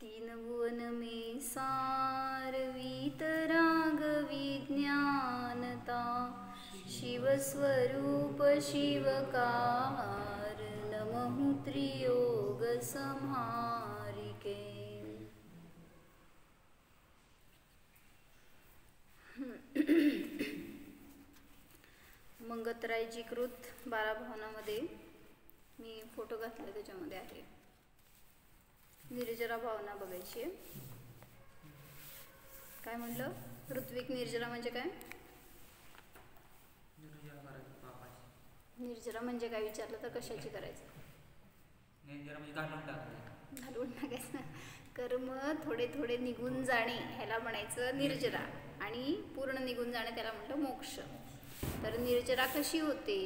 तीन भुवन में सार वीतराग विज्ञानता शिवस्वरूप शिवकार नमहु त्रियोग संहारिके। मंगतरायजी कृत 12 भावनामध्ये मी फोटो घातले, त्याच्यामध्ये आहे निर्जरा भावना बघायची आहे. काय म्हणलं? ऋत्विक निर्जरा म्हणजे काय? निर्जरा म्हणजे काय विचारलं तर कशाची करायचं? निर्जरा म्हणजे घालून टाकायचं. कर्म थोडे थोडे निघून जाणे ह्याला म्हणायचं निर्जरा, आणि पूर्ण निघून जाणे त्याला म्हणलं मोक्ष. तर निर्जरा कशी होते,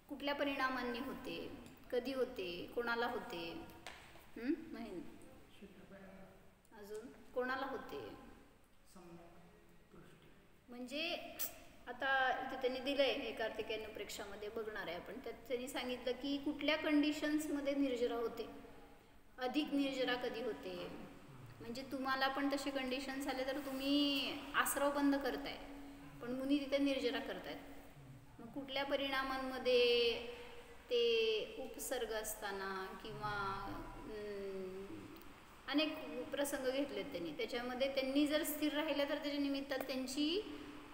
कुठल्या परिणामांनी होते, कधी होते, कोणाला होते? अजून कोणाला होते? म्हणजे आता इथे त्यांनी दिलंय हे कार्तिकेय परीक्षामध्ये बघणार आहे आपण. त्यात त्यांनी सांगितलं की कुठल्या कंडिशन्समध्ये निर्जरा होते, अधिक निर्जरा कधी होते. म्हणजे तुम्हाला पण तसे कंडिशन्स आले तर तुम्ही आसरव बंद करताय, पण मुनी तिथे निर्जरा करतायत. मग कुठल्या परिणामांमध्ये ते उपसर्ग असताना किंवा अनेक प्रसंग घेतलेत त्यांनी, त्याच्यामध्ये त्यांनी जर स्थिर राहिलं तर त्याच्या निमित्तात त्यांची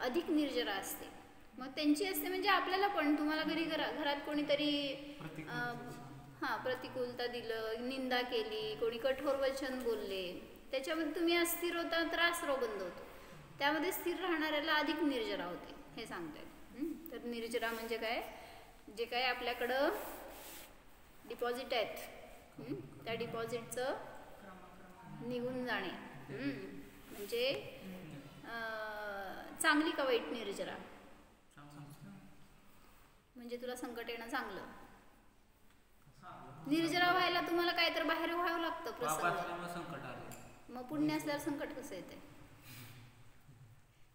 अधिक निर्जरा असते. मग त्यांची असते म्हणजे आपल्याला पण, तुम्हाला घरी घरात कोणीतरी प्रतिकूलता दिलं, निंदा केली, कोणी कठोर वचन बोलले, त्याच्यामध्ये तुम्ही अस्थिर होता, त्रासरो बंद होतो. त्यामध्ये स्थिर राहणाऱ्याला अधिक निर्जरा होते हे सांगतायत. तर निर्जरा म्हणजे काय? जे काय आपल्याकडं डिपॉझिट आहेत त्या डिपॉझिटचं निघून जाणे, म्हणजे चांगली का वाईट निर्जरा? म्हणजे तुला संकट येणं चांगलं. निर्जरा व्हायला तुम्हाला काय तर बाहेर व्हावं लागतं प्रसंग. मग पुण्य असल्यावर संकट कसं येते?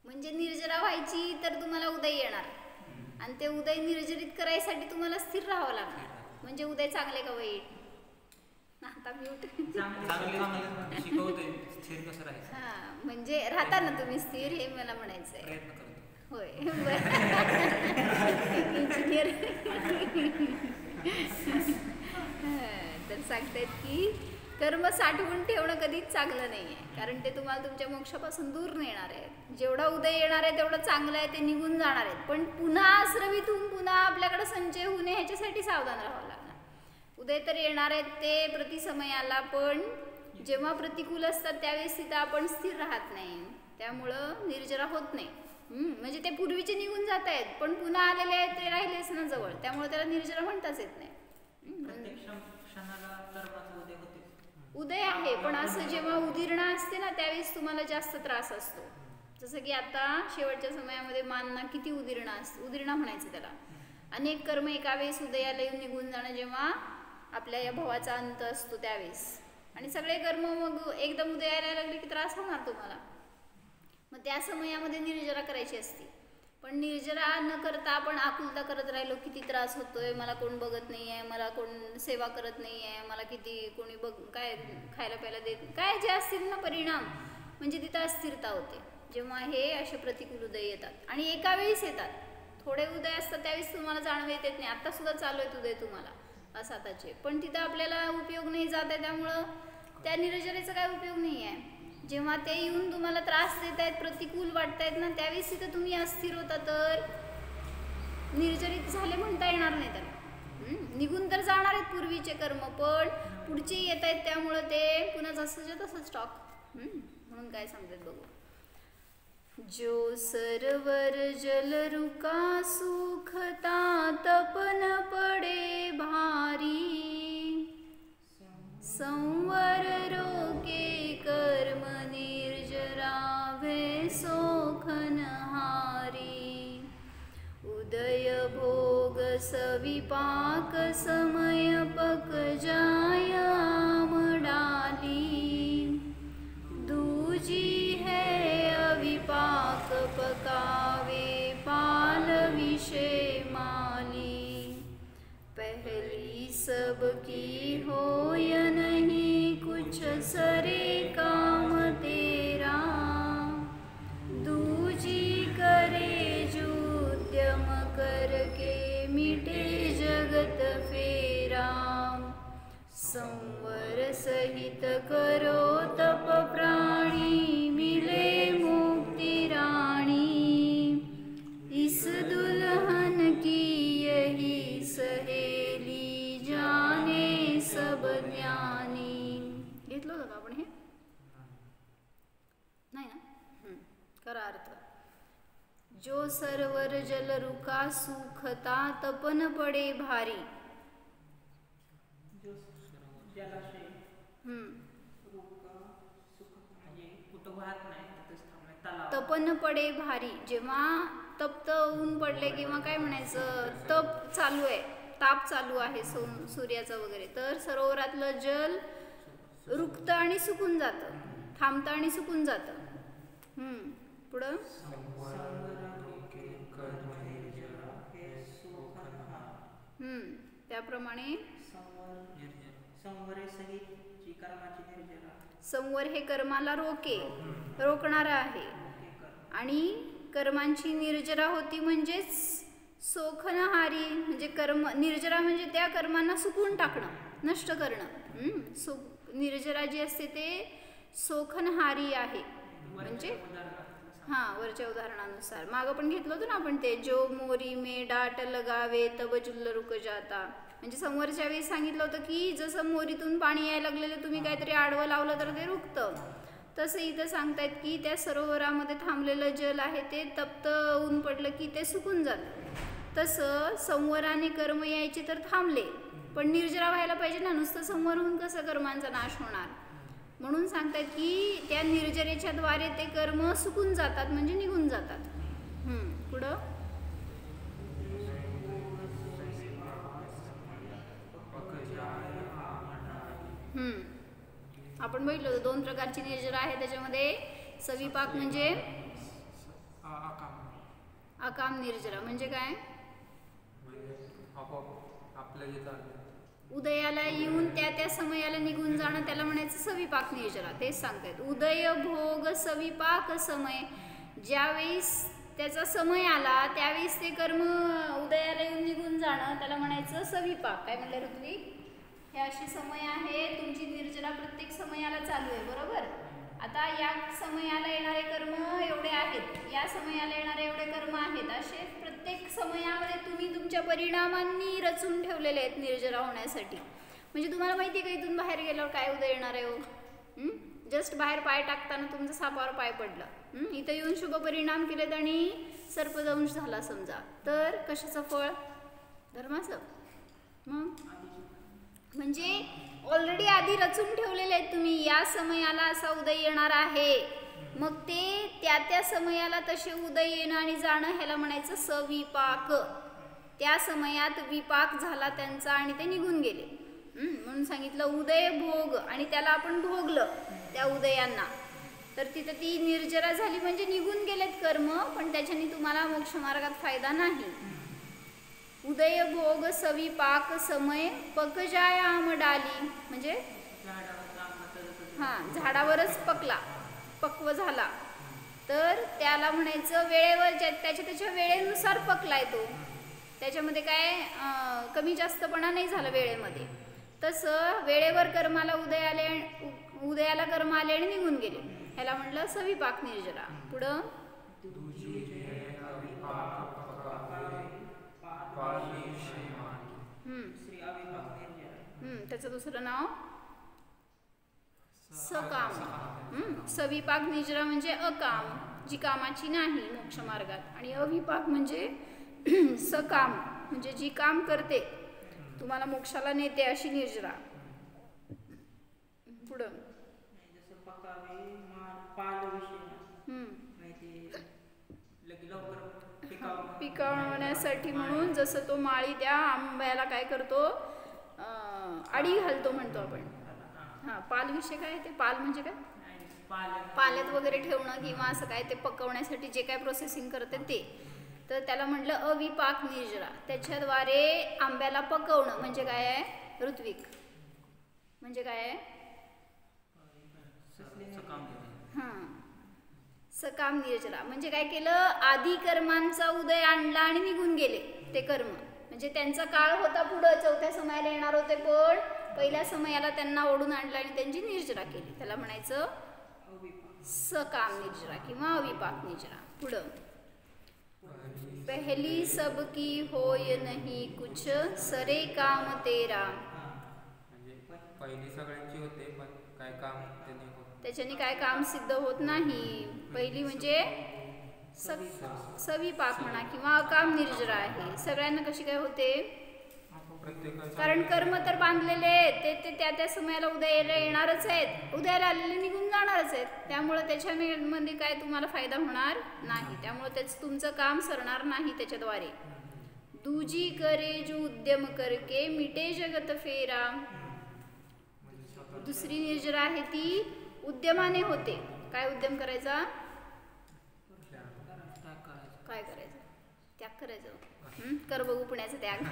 म्हणजे निर्जरा व्हायची तर तुम्हाला उदय येणार, आणि ते उदय निर्जरित करायसाठी तुम्हाला स्थिर राहावं लागणार. म्हणजे उदय चांगले का वाईट? आता म्हणजे राहता ना तुम्ही स्थिर, हे मला म्हणायचंय. होय इंजिनियर. तर सांगतायत की कर्म साठवून ठेवणं कधीच चांगलं नाही आहे, कारण ते तुम्हाला तुमच्या मोक्षापासून दूर नेणार आहे. जेवढा उदय येणार आहे तेवढं चांगलं आहे, ते निघून जाणार आहेत, पण पुन्हा आश्रमीतून पुन्हा आपल्याकडे संचय होऊ नये ह्याच्यासाठी सावधान राहावं लागणार. उदय तर येणार आहेत ते प्रतिसमयाला, पण जेव्हा प्रतिकूल असतात त्यावेळेस तिथं आपण स्थिर राहत नाही, त्यामुळं निर्जरा होत नाही. म्हणजे ते पूर्वीचे निघून जात आहेत, पण पुन्हा आलेले आहेत ते राहिलेच ना जवळ, त्यामुळे त्याला निर्जरा म्हणताच येत नाही. उदय आहे, पण असं जेव्हा उदीर्णा असते ना त्यावेळेस तुम्हाला जास्त त्रास असतो. जसं की आता शेवटच्या समयामध्ये मानना किती उदीर्णा असते, उदीर्णा म्हणायचं त्याला. अनेक कर्म एका वेळेस उदयाला येऊन निघून जाणं जेव्हा आपल्या या भवाचा अंत असतो त्यावेळेस, आणि सगळे कर्म मग एकदम उदयाला लागले की त्रास होणार तुम्हाला. मग त्या समयामध्ये निर्जरा करायची असते, पण निर्जरा न करता आपण आकुलता करत राहिलो, किती त्रास होतोय, मला कोण बघत नाही आहे, मला कोण सेवा करत नाही आहे, मला किती कोणी काय खायला प्यायला देत, काय जे असतील ना परिणाम, म्हणजे तिथं अस्थिरता होते. जेव्हा हे असे प्रतिकूल उदय येतात आणि एका वेळेस येतात, थोडे उदय असतात त्यावेळेस तुम्हाला जाणवत येत नाही. आता सुद्धा चालू आहेत उदय तुम्हाला असाताचे, पण तिथं आपल्याला उपयोग नाही जात आहे, त्यामुळं त्या निर्जरेचा काय उपयोग नाही आहे. जेव्हा ते येऊन तुम्हाला त्रास देत आहेत, प्रतिकूल वाटतायत ना, त्यावेळेस तिथं तुम्ही अस्थिर होता तर निर्जरित झाले म्हणता येणार नाही त्याला. निघून तर जाणार आहेत पूर्वीचे कर्म, पण पुढचे येत आहेत, त्यामुळं ते पुन्हा जसंच्या तसं स्टॉक. म्हणून काय सांगतात बघू. जो सरवर जल रुका सुखता तपन पडे भारी संवर रोके कर्म निर्जरा भे सोखन हारी उदय भोग सविपाक समय पक जाय आमडाली दूजी है अविपाक पकावे पाल विषय माली पहली सबकी होय नहीं कुछ सरे संवर सहित करो तप प्राणी, मिले मुक्ति राणी। इस दुल्हन की यही सहेली, जाने सब ज्ञानी। घेतलं होतं का आपण हे? नाही ना? करा अर्थ। जो सरवर जल रुका सुखता, तपन पडे भारी। तपन पडे भारी, जेव्हा तप्त ऊन पडले किंवा काय म्हणायचं तप चालू आहे, ताप चालू आहे सूर्याचा वगैरे, तर सरोवरातलं जल रुकतं आणि सुकून जातं, थांबतं आणि सुकून जातं। पुढं त्याप्रमाणे संवर हे कर्माला रोखणारा आहे आणि कर्मांची निर्जरा होती म्हणजेच सोखनहारी, म्हणजे कर्म निर्जरा म्हणजे त्या कर्मांना सुकून टाकणं, नष्ट करणं। निर्जरा जी असते ते सोखनहारी आहे, म्हणजे वरच्या उदाहरणानुसार मागं पण घेतलं होतं ना आपण ते, जो मोरी में डाट लगावे तब जुल्ल रुक जाता। म्हणजे संवरच्या वेळी सांगितलं होतं की जसं मोरीतून पाणी यायला लागलेलं तुम्ही काहीतरी आडवं लावलं तर ते रुकतं, तसं इथं सांगतायत की त्या सरोवरामध्ये थांबलेलं जल आहे ते तप्त ऊन पडलं की ते सुकून जातं। तसं संवराने कर्म यायचे तर थांबले, पण निर्जरा व्हायला पाहिजे ना, नुसतं संवर होऊन कसं कर्मांचा नाश होणार, म्हणून सांगतात की त्या निर्जरेच्या द्वारे ते कर्म सुकून जातात, म्हणजे निघून जातात। पुढं आपण बघितलं होतं 2 प्रकारची निर्जरा आहे, त्याच्यामध्ये सविपाक म्हणजे अकाम निर्जरा म्हणजे काय, उदयाला येऊन त्या समयाला निघून जाणं, त्याला म्हणायचं सविपाक निर्जरा। तेच सांगतायत उदय भोग सविपाक समय, ज्यावेळेस त्याचा समय आला त्यावेळेस ते कर्म उदयाला येऊन निघून जाणं, त्याला म्हणायचं सविपाक। काय म्हणलं ऋत्विक? हे अशी समय आहे, तुमची निर्जरा प्रत्येक समयाला चालू आहे, बरोबर। आता या समयाला येणारे कर्म एवढे आहेत, या समयाला येणारे एवढे कर्म आहेत, असे प्रत्येक समयामध्ये तुम्ही तुमच्या परिणामांनी रचून ठेवलेले आहेत निर्जरा होण्यासाठी। म्हणजे तुम्हाला माहिती आहे का इथून बाहेर गेल्यावर काय उदय येणार आहे हो? जस्ट बाहेर पाय टाकताना तुमचं सापावर पाय पडलं, इथं येऊन शुभ परिणाम केलेत आणि सर्पदंश झाला समजा, तर कशाचं फळ? धर्माचं। मग म्हणजे ऑलरेडी आधी रचून ठेवलेले आहेत तुम्ही, या समयाला असा उदय येणार आहे, मग ते त्या समयाला तसे उदय येणं आणि जाणं, ह्याला म्हणायचं सविपाक। त्या समयात विपाक झाला त्यांचा आणि ते निघून गेले, म्हणून सांगितलं उदय भोग, आणि त्याला आपण भोगलं त्या उदयांना, तर तिथं ती निर्जरा झाली म्हणजे निघून गेलेत कर्म, पण त्याच्याने तुम्हाला मोक्षमार्गात फायदा नाही। उदय भोग सविपाक समय, पकजाय आम डाली म्हणजे झाडावरच पक्व झाला, तर त्याला म्हणायचं वेळेवर त्याच्या वेळेनुसार पकलाय तो, त्याच्यामध्ये काय कमी जास्तपणा नाही झाला वेळेमध्ये। तसं वेळेवर कर्माला उदयाला कर्म आले आणि निघून गेले, ह्याला म्हटलं सविपाक निर्जरा। पुढं त्याचं दुसरं नाव सकाम। सविपाक निर्जरा म्हणजे अकाम, जी कामाची नाही मोक्षमार्गात, आणि अविपाक म्हणजे सकाम म्हणजे जी काम करते, तुम्हाला मोक्षाला नेते अशी निर्जरा। पुढं पिकवण्यासाठी म्हणून जसं तो माळी त्या आंब्याला काय करतो, आडी घालतो म्हणतो आपण। पाल विषय काय ते, पाल म्हणजे काय, पाल्यात वगैरे ठेवणं किंवा असं काय ते पकवण्यासाठी जे काय प्रोसेसिंग करते ते, तर त्याला म्हटलं अविपाक निर्जरा। त्याच्याद्वारे आंब्याला पकवणं म्हणजे काय आहे ऋत्विक, म्हणजे काय आहे सकाम निर्जरा। म्हणजे काय केलं, आधी कर्मांचा उदय आणला आणि निघून गेले ते कर्म, म्हणजे त्यांचा काळ होता पुढं, चौथ्या समयाला येणार होते, पण पहिल्या समयाला त्यांना ओढून आणलं आणि त्यांची निर्जरा केली, त्याला म्हणायचं सकाम निर्जरा किंवा अविपाक निर्जरा. पुढं पहली सबकी होय नहीं कुछ सरे काम तेरा. म्हणजे पहिली सगळ्यांची होते पण काय काम त्यांनी होत, त्याच्याने काय काम सिद्ध होत नाही. पहिली म्हणजे सविपाक म्हणा किंवा अकाम निर्जरा आहे. सगळ्यांना कशी काय होते, कारण कर्म तर बांधलेले आहेत, ते त्या समयाला उदयाला येणारच आहेत, उदयाला आलेले निघून जाणारच आहेत. त्यामुळे त्याच्यामध्ये काय तुम्हाला फायदा होणार नाही, त्यामुळे त्याच तुमचं काम सरणार नाही त्याच्याद्वारे. दूजी करे जो उद्यम करके मिटे जगत फेरा. दुसरी निर्जरा आहे ती उद्यमाने होते. काय उद्यम करायचा, काय करायचं, त्याग करायचं. कर बघू पुण्याचं त्याग.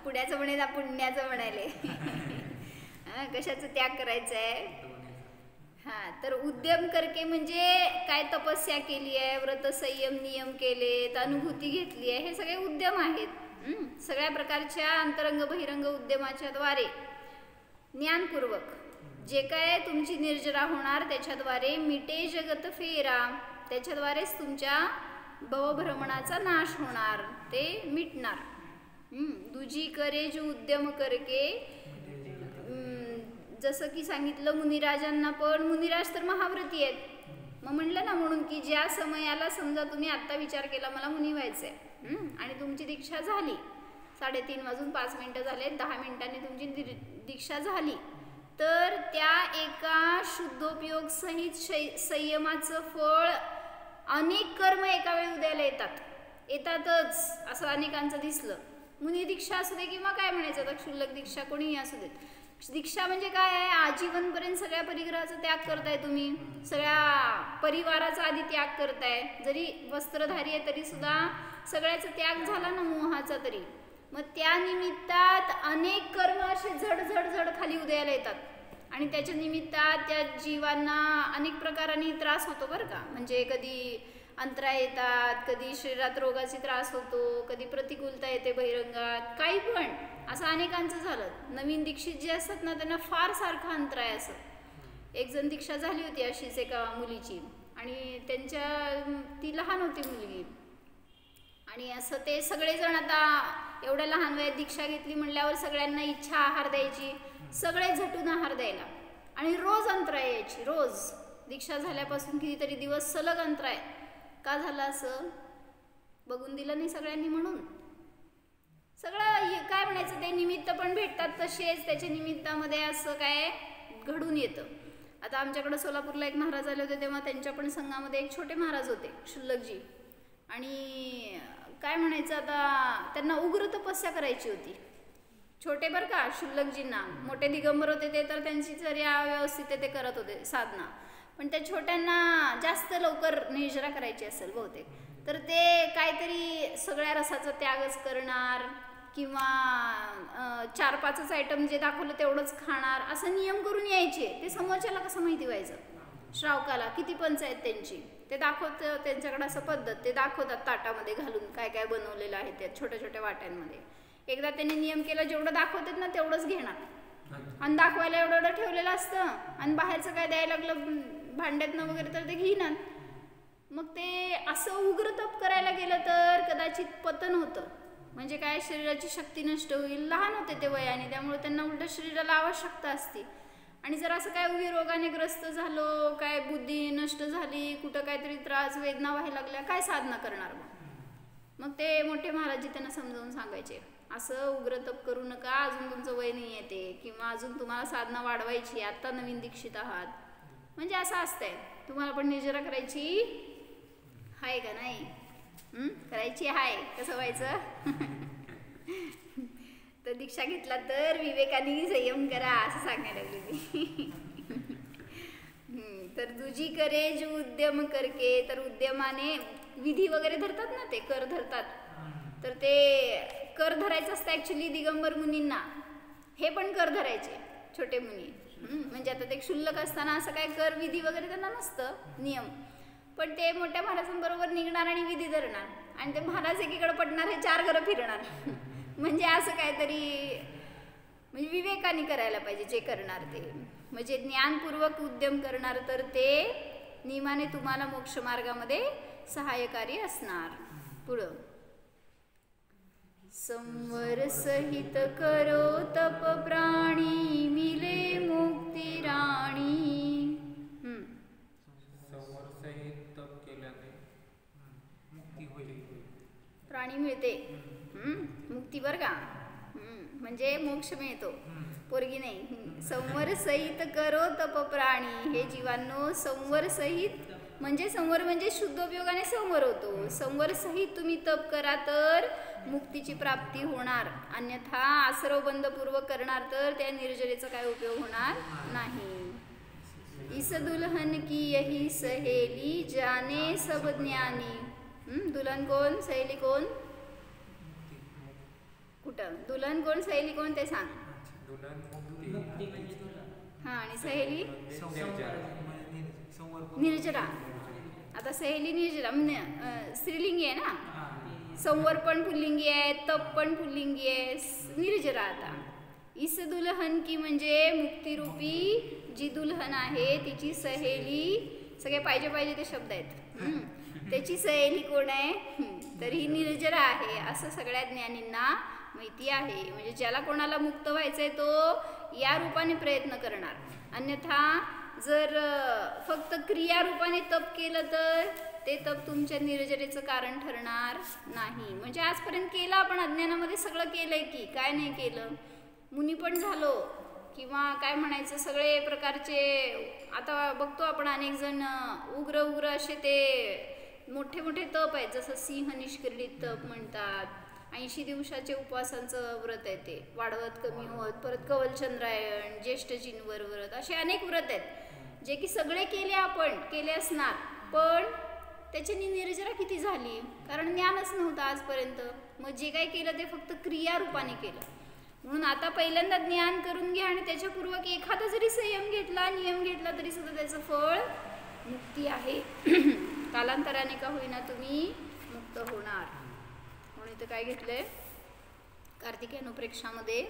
पुण्याचं म्हणे पुण्याचं म्हणाले. कशाचं त्याग करायचं आहे. हा, तर उद्यम करके म्हणजे काय तपस्या केली आहे, व्रत संयम नियम केलेत, अनुभूती घेतली आहे, हे सगळे उद्यम आहेत. सगळ्या प्रकारच्या अंतरंग बहिरंग उद्यमाच्या द्वारे ज्ञानपूर्वक जे काय तुमची निर्जरा होणार त्याच्याद्वारे मिटे जगत फेरा, त्याच्याद्वारेच तुमच्या भवभ्रमणाचा नाश होणार, ते मिटणार. दुजी करे जो उद्यम करके, जसं की सांगितलं मुनिराजांना, पण मुनिराज तर महाव्रती आहेत. मग म्हणलं ना म्हणून की ज्या समयाला समजा तुम्ही आत्ता विचार केला मला मुनी व्हायचंय आणि तुमची दीक्षा झाली, 3:03 झाले, 10 मिनिटांनी तुमची दीक्षा झाली, तर त्या एका शुद्धोपयोग सहित संयमाचं फळ अनेक कर्म एका वेळी उदयाला येतातच. असं अनेकांचं दिसलं. मुनी दीक्षा असू दे किंवा काय म्हणायचं आता क्षुल्लक दीक्षा कोणीही असू देत. दीक्षा म्हणजे काय आहे, आजीवनपर्यंत सगळ्या परिग्रहाचा त्याग करताय तुम्ही, सगळ्या परिवाराचा आधी त्याग करताय. जरी वस्त्रधारी आहे तरी सुद्धा सगळ्याचा त्याग झाला ना मोहाचा तरी. मग त्या निमित्तात अनेक कर्म असे झड झड झड खाली उदयाला येतात आणि त्याच्या निमित्तात त्या जीवांना अनेक प्रकारांनी त्रास होतो बरं का. म्हणजे कधी अंतराय येतात, कधी शरीरात रोगाचे त्रास होतो, कधी प्रतिकूलता येते बहिरंगात, काही पण असं अनेकांचं झालं. नवीन दीक्षित जे असतात ना त्यांना फार सारखा अंतराय असं. एक जण दीक्षा झाली होती अशीच एका मुलीची आणि ती लहान होती मुलगी आणि असं ते सगळेजण आता एवढ्या लहान वयात दीक्षा घेतली म्हणल्यावर सगळ्यांना इच्छा आहार द्यायची, सगळे झटून आहार द्यायला आणि रोज अंतराय यायची. रोज दीक्षा झाल्यापासून कितीतरी दिवस सलग अंतराय. का झालं असं, बघून दिलं नाही सगळ्यांनी म्हणून. सगळं काय म्हणायचं ते निमित्त पण भेटतात तसेच त्याच्या निमित्तामध्ये असं काय घडून येतं. आता आमच्याकडं सोलापूरला एक महाराज आले होते तेव्हा त्यांच्या पण संघामध्ये एक छोटे महाराज होते क्षुल्लकजी आणि काय म्हणायचं आता त्यांना उग्र तपस्या करायची होती. छोटे बरं का क्षुल्लकजींना, मोठे दिगंबर होते ते तर त्यांची चर्या व्यवस्थित ते करत होते साधना, पण त्या छोट्यांना जास्त लवकर निर्जरा करायची असेल बहुतेक, तर ते काहीतरी सगळ्या रसाचा त्यागच करणार किंवा 4-5च आयटम जे दाखवलं तेवढंच खाणार असं नियम करून यायचे. ते समोरच्याला कसं माहिती व्हायचं, श्रावकाला किती पंचायत त्यांची, ते दाखवतं त्यांच्याकडे असं पद्धत, ते दाखवतात ताटामध्ये घालून काय काय बनवलेलं आहे त्या छोट्या छोट्या वाट्यांमध्ये. एकदा त्यांनी नियम केला जेवढं दाखवतात ना तेवढंच घेणार आणि दाखवायला एवढं एवढं ठेवलेलं असतं आणि बाहेरचं काय द्यायला लागलं भांड्यातनं वगैरे तर ते घेणार. मग ते असं उग्र तप करायला गेलं तर कदाचित पतन होतं. म्हणजे काय शरीराची शक्ती नष्ट होईल. लहान होते ते वयाने त्यामुळे त्यांना उलट शरीराला आवश्यकता असते आणि जर असं काय उगी रोगाने ग्रस्त झालो, काय बुद्धी नष्ट झाली, कुठं काहीतरी त्रास वेदना व्हायला लागल्या, काय साधना करणार मग ते मोठे महाराजजी त्यांना समजावून सांगायचे असं उग्र तप करू नका, अजून तुमचं वय नाही येते किंवा अजून तुम्हाला साधना वाढवायची, आत्ता नवीन दीक्षित आहात. म्हणजे असं असतंय तुम्हाला पण निर्जरा करायची हाय का नाही, करायची हाय, कसं व्हायचं तर दीक्षा घेतला तर विवेकाने संयम करा असं सांगायला लागली मी. तर दुजी करे जो उद्यम करके, तर उद्यमाने विधी वगैरे धरतात ना, ते कर धरतात, तर ते कर धरायचं असतं ॲक्च्युली दिगंबर मुनींना, हे पण कर धरायचे छोटे मुनी. म्हणजे आता ते क्षुल्लक असताना असं काय कर विधी वगैरे त्यांना नसतं नियम, पण ते मोठ्या महाराजांबरोबर निघणार आणि विधी धरणार आणि ते महाराज एकीकडे पडणार, हे 4 घरं फिरणार म्हणजे असं काहीतरी विवेकाने करायला पाहिजे जे करणार ते, म्हणजे ज्ञानपूर्वक उद्यम करणार तर ते नियमाने तुम्हाला मोक्ष मार्गामध्ये सहाय्यकारी असणार. पुढं संवर सहित करो तप प्राणी मिले मुक्ती राणी. संवर सहित तप केल्याने मुक्ती होईल. प्राणी मिळते, मुक्ती बर का, म्हणजे मोक्ष मिळतो, पोरगी नाही. संवर सहित करो तप प्राणी. हे जीवांनो, संवर सहित म्हणजे संवर म्हणजे शुद्धोपयोगाने संवर होतो. संवर सहित तुम्ही तप करा तर मुक्तीची प्राप्ती होणार, अन्यथा आसरव बंधपूर्वक करणार तर त्या निर्जरेचा काय उपयोग होणार नाही. इस दुल्हन की यही सहेली जाने सब ज्ञानी. दुल्हन कोण, सहेली कोण, कुठं दुल्हन कोण, सहेली कोण ते सांग. दुल्हन मुक्ती. हा, आणि सहेली संवर निर्जरा. आता सहेली निर्जरा स्त्रीलिंगी आहे ना, संवर पण पुल्लिंगी आहे, तप पण पुल्लिंगी आहे, निर्जरा. आता इस दुल्हन की म्हणजे मुक्तिरूपी जी दुल्हन आहे तिची सहेली, सगळे पाहिजे ते शब्द आहेत, त्याची सहेली कोण आहे, तर ही निर्जरा आहे असं सगळ्या ज्ञानींना माहिती आहे. म्हणजे ज्याला कोणाला मुक्त व्हायचंय तो या रूपाने प्रयत्न करणार, अन्यथा जर फक्त क्रियारूपाने तप केलं तर ते तप तुमच्या निर्जरेचं कारण ठरणार नाही. म्हणजे आजपर्यंत केलं आपण, अज्ञानामध्ये सगळं केलंय की काय नाही केलं, मुनी पण झालो किंवा काय म्हणायचं सगळे प्रकारचे. आता बघतो आपण अनेक जण उग्र असे ते मोठे तप आहेत, जसं सिंह निष्क्रीडित तप म्हणतात, 80 दिवसाचे उपवासांचं व्रत आहे ते, वाढवत कमी होत, परत कवलचंद्रायण, ज्येष्ठ जिनवर व्रत, असे अनेक व्रत आहेत जे की सगळे केले असणार, पण त्याच्यानी निर्जरा किती झाली, कारण ज्ञानच नव्हतं आजपर्यंत. मग जे काही केलं ते फक्त क्रियारूपाने केलं. म्हणून आता पहिल्यांदा ज्ञान करून घ्या आणि त्याच्यापूर्वक एखादा जरी संयम घेतला, नियम घेतला तरी सुद्धा त्याचं फळ मुक्ती आहे. कालांतराने का होईना तुम्ही मुक्त होणार. म्हणून इथं काय घेतलंय कार्तिकी अनुप्रेक्षामध्ये,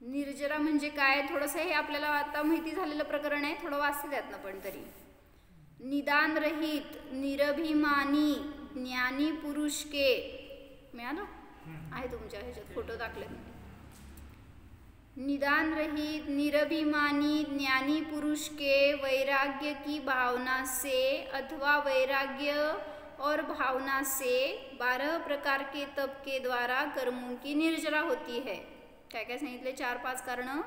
निर्जरा म्हणजे काय, थोडंसं हे आपल्याला आता माहिती झालेलं प्रकरण आहे, थोडं वाचते त्यातनं पण तरी. निदान रहित निरभिमानी ज्ञानी पुरुष के, मिळालं आहे तुमच्या ह्याच्यात फोटो टाकले. निदान रहित निरभिमानी ज्ञानी पुरुष के वैराग्य की भावना से अथवा वैराग्य और भावना से 12 प्रकार के तप के द्वारा कर्मों की निर्जरा होती है. काय काय सांगितले, 4-5 कारण.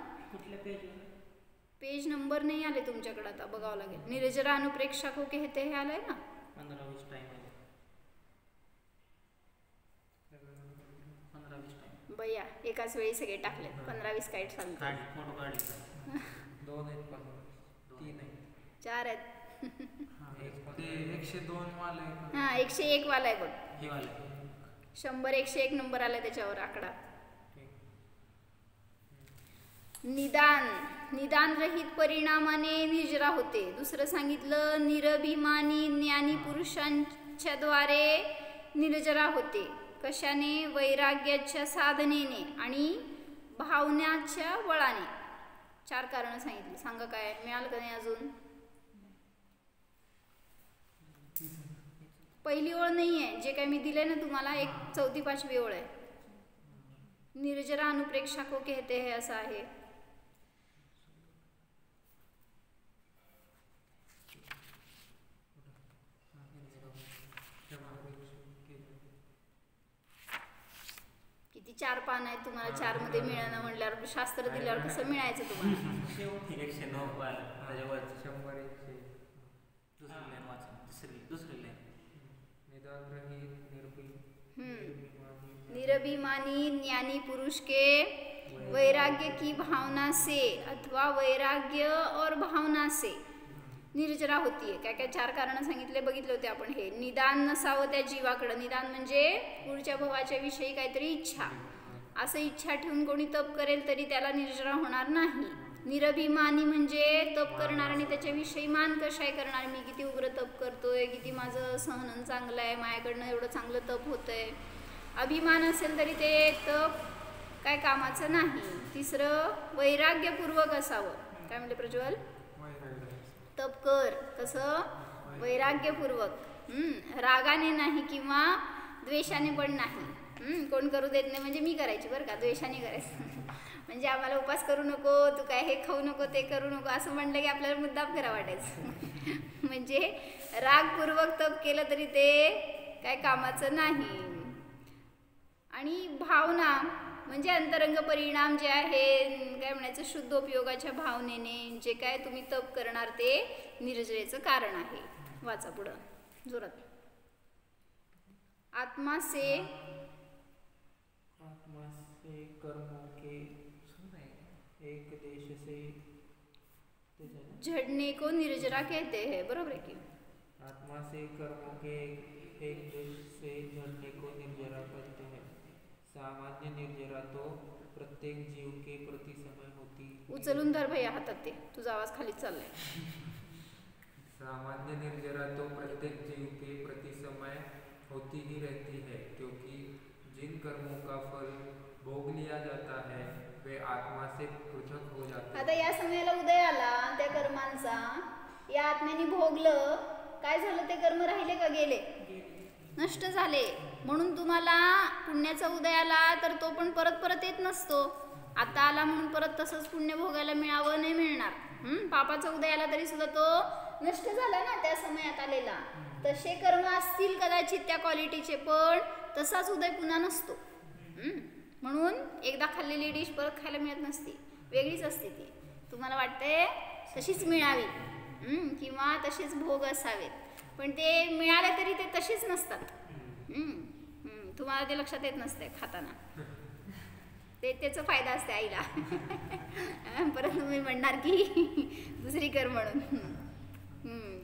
पेज नंबर नाही आले तुमच्याकडे, आता बघावं लागेल. निर्जरा अनुप्रेक्षा को कहते हे आलंय ना, 15-20 टाइम आहे. 15-20 टाइम बया एकाच वेळी सगळे टाकले, 15-20 काहीच सांगतो. फोटो काढले. 2 आहेत, 3 आहेत, 4 आहेत. ते 102 वाले. हा, 101 वाला आहे बघ, हे वाले 100 101 नंबर आला त्याच्यावर आकडा. निदान रहित परिणामाने निर्जरा होते. दुसरं सांगितलं निरभिमानी ज्ञानी पुरुषांच्या द्वारे निर्जरा होते. कशाने, वैराग्याच्या साधनेने आणि भावनाच्या बळाने. 4 कारणं सांगितली. सांगा काय मिळालं का नाही अजून. पहिली ओळ नाही आहे, जे काय मी दिले ना तुम्हाला, एक 4थी 5वी ओळ आहे. निर्जरा अनुप्रेक्षा को कहते हैं असं आहे. किती 4 पान आहेत तुम्हाला, 4 मध्ये मिळणं म्हणल्यावर, शास्त्र दिल्यावर कसं मिळायचं तुम्हाला. 109 वाले त्याच्यावर 100 101. दुसरी लाईन वाचा, दुसरी लाईन. निदान रहित निरभिमानी ज्ञानी पुरुष के वैराग्य की भावना से अथवा वैराग्य और भावना से निर्जरा होतीये. काय काय 4 कारणं सांगितले, बघितले होते आपण. हे निदान नसावं त्या जीवाकडं. निदान म्हणजे पुढच्या भवाच्या विषयी काहीतरी इच्छा, असं इच्छा ठेवून कोणी तप करेल तरी त्याला निर्जरा होणार नाही. निरभिमानी म्हणजे तप करणार आणि त्याच्याविषयी मान कशाय करणार, मी किती उग्र तप करतोय, किती माझं सहन चांगलं आहे, माझ्याकडनं एवढं चांगलं तप होतंय, अभिमान असेल तरी ते तप काय कामाचं नाही. तिसरं वैराग्यपूर्वक असावं. काय म्हणले प्रज्वल? तप कर कसं? वैराग्यपूर्वक, रागाने नाही किंवा द्वेषाने पण नाही. कोण करू देत नाही म्हणजे मी करायची बरं का, द्वेषाने करायचं. म्हणजे आम्हाला उपास करू नको, तू काय हे खाऊ नको, ते करू नको असं म्हटलं की आपल्याला मुद्दाम करा वाटायचं. म्हणजे रागपूर्वक तप केलं तरी ते काय कामाचं नाही. आणि भावना म्हणजे अंतरंग परिणाम जे आहे, काय म्हणायचं, शुद्धोपयोगाच्या भावनेने जे काय तुम्ही तप करणार ते निर्जरेचं कारण आहे. वाचा पुढं जोरात. आत्मा से कर्मों के एक देश से झड़ने को निर्जरा कहते हैं. बरोबर है की? आत्मा से कर्मों के एक देश से झड़ने को निर्जरा कहते हैं. सामान्य निर्जरा तो प्रत्येक जीव के प्रति समय होती. उचलून धर भैया हातात, ते तुझा आवाज खाली चाललाय. सामान्य निर्जरा तो प्रत्येक जीव के प्रति समय होती ही रहती है, क्योंकि जिन कर्मों का फल भोग लिया जाता है वे आत्मा से पृथक हो जाते हैं. आता या समयाला उदय आला त्या कर्मांचा, या आत्म्याने भोगलं, काय झालं? ते कर्म राहिले का गेले? नष्ट झाले. म्हणून तुम्हाला पुण्याचा उदय आला तर तो पण परत परत येत नसतो. आता आला म्हणून परत तसंच पुण्य भोगायला मिळावं नाही मिळणार. पापाचा उदय आला तरी सुद्धा तो नष्ट झाला ना त्या समयात आलेला. तसे कर्म असतील कदाचित त्या क्वालिटीचे, पण तसाच उदय पुन्हा नसतो. म्हणून एकदा खाल्लेली डिश परत खायला मिळत नसते, वेगळीच असते ती. तुम्हाला वाटते तशीच मिळावी किंवा तसेच भोग असावेत, पण ते मिळाले तरी ते तसेच नसतात. तुम्हाला ते लक्षात येत नसते खाताना. ते त्याचा फायदा असते आईला. परत तुम्ही म्हणणार की दुसरी कर म्हणून.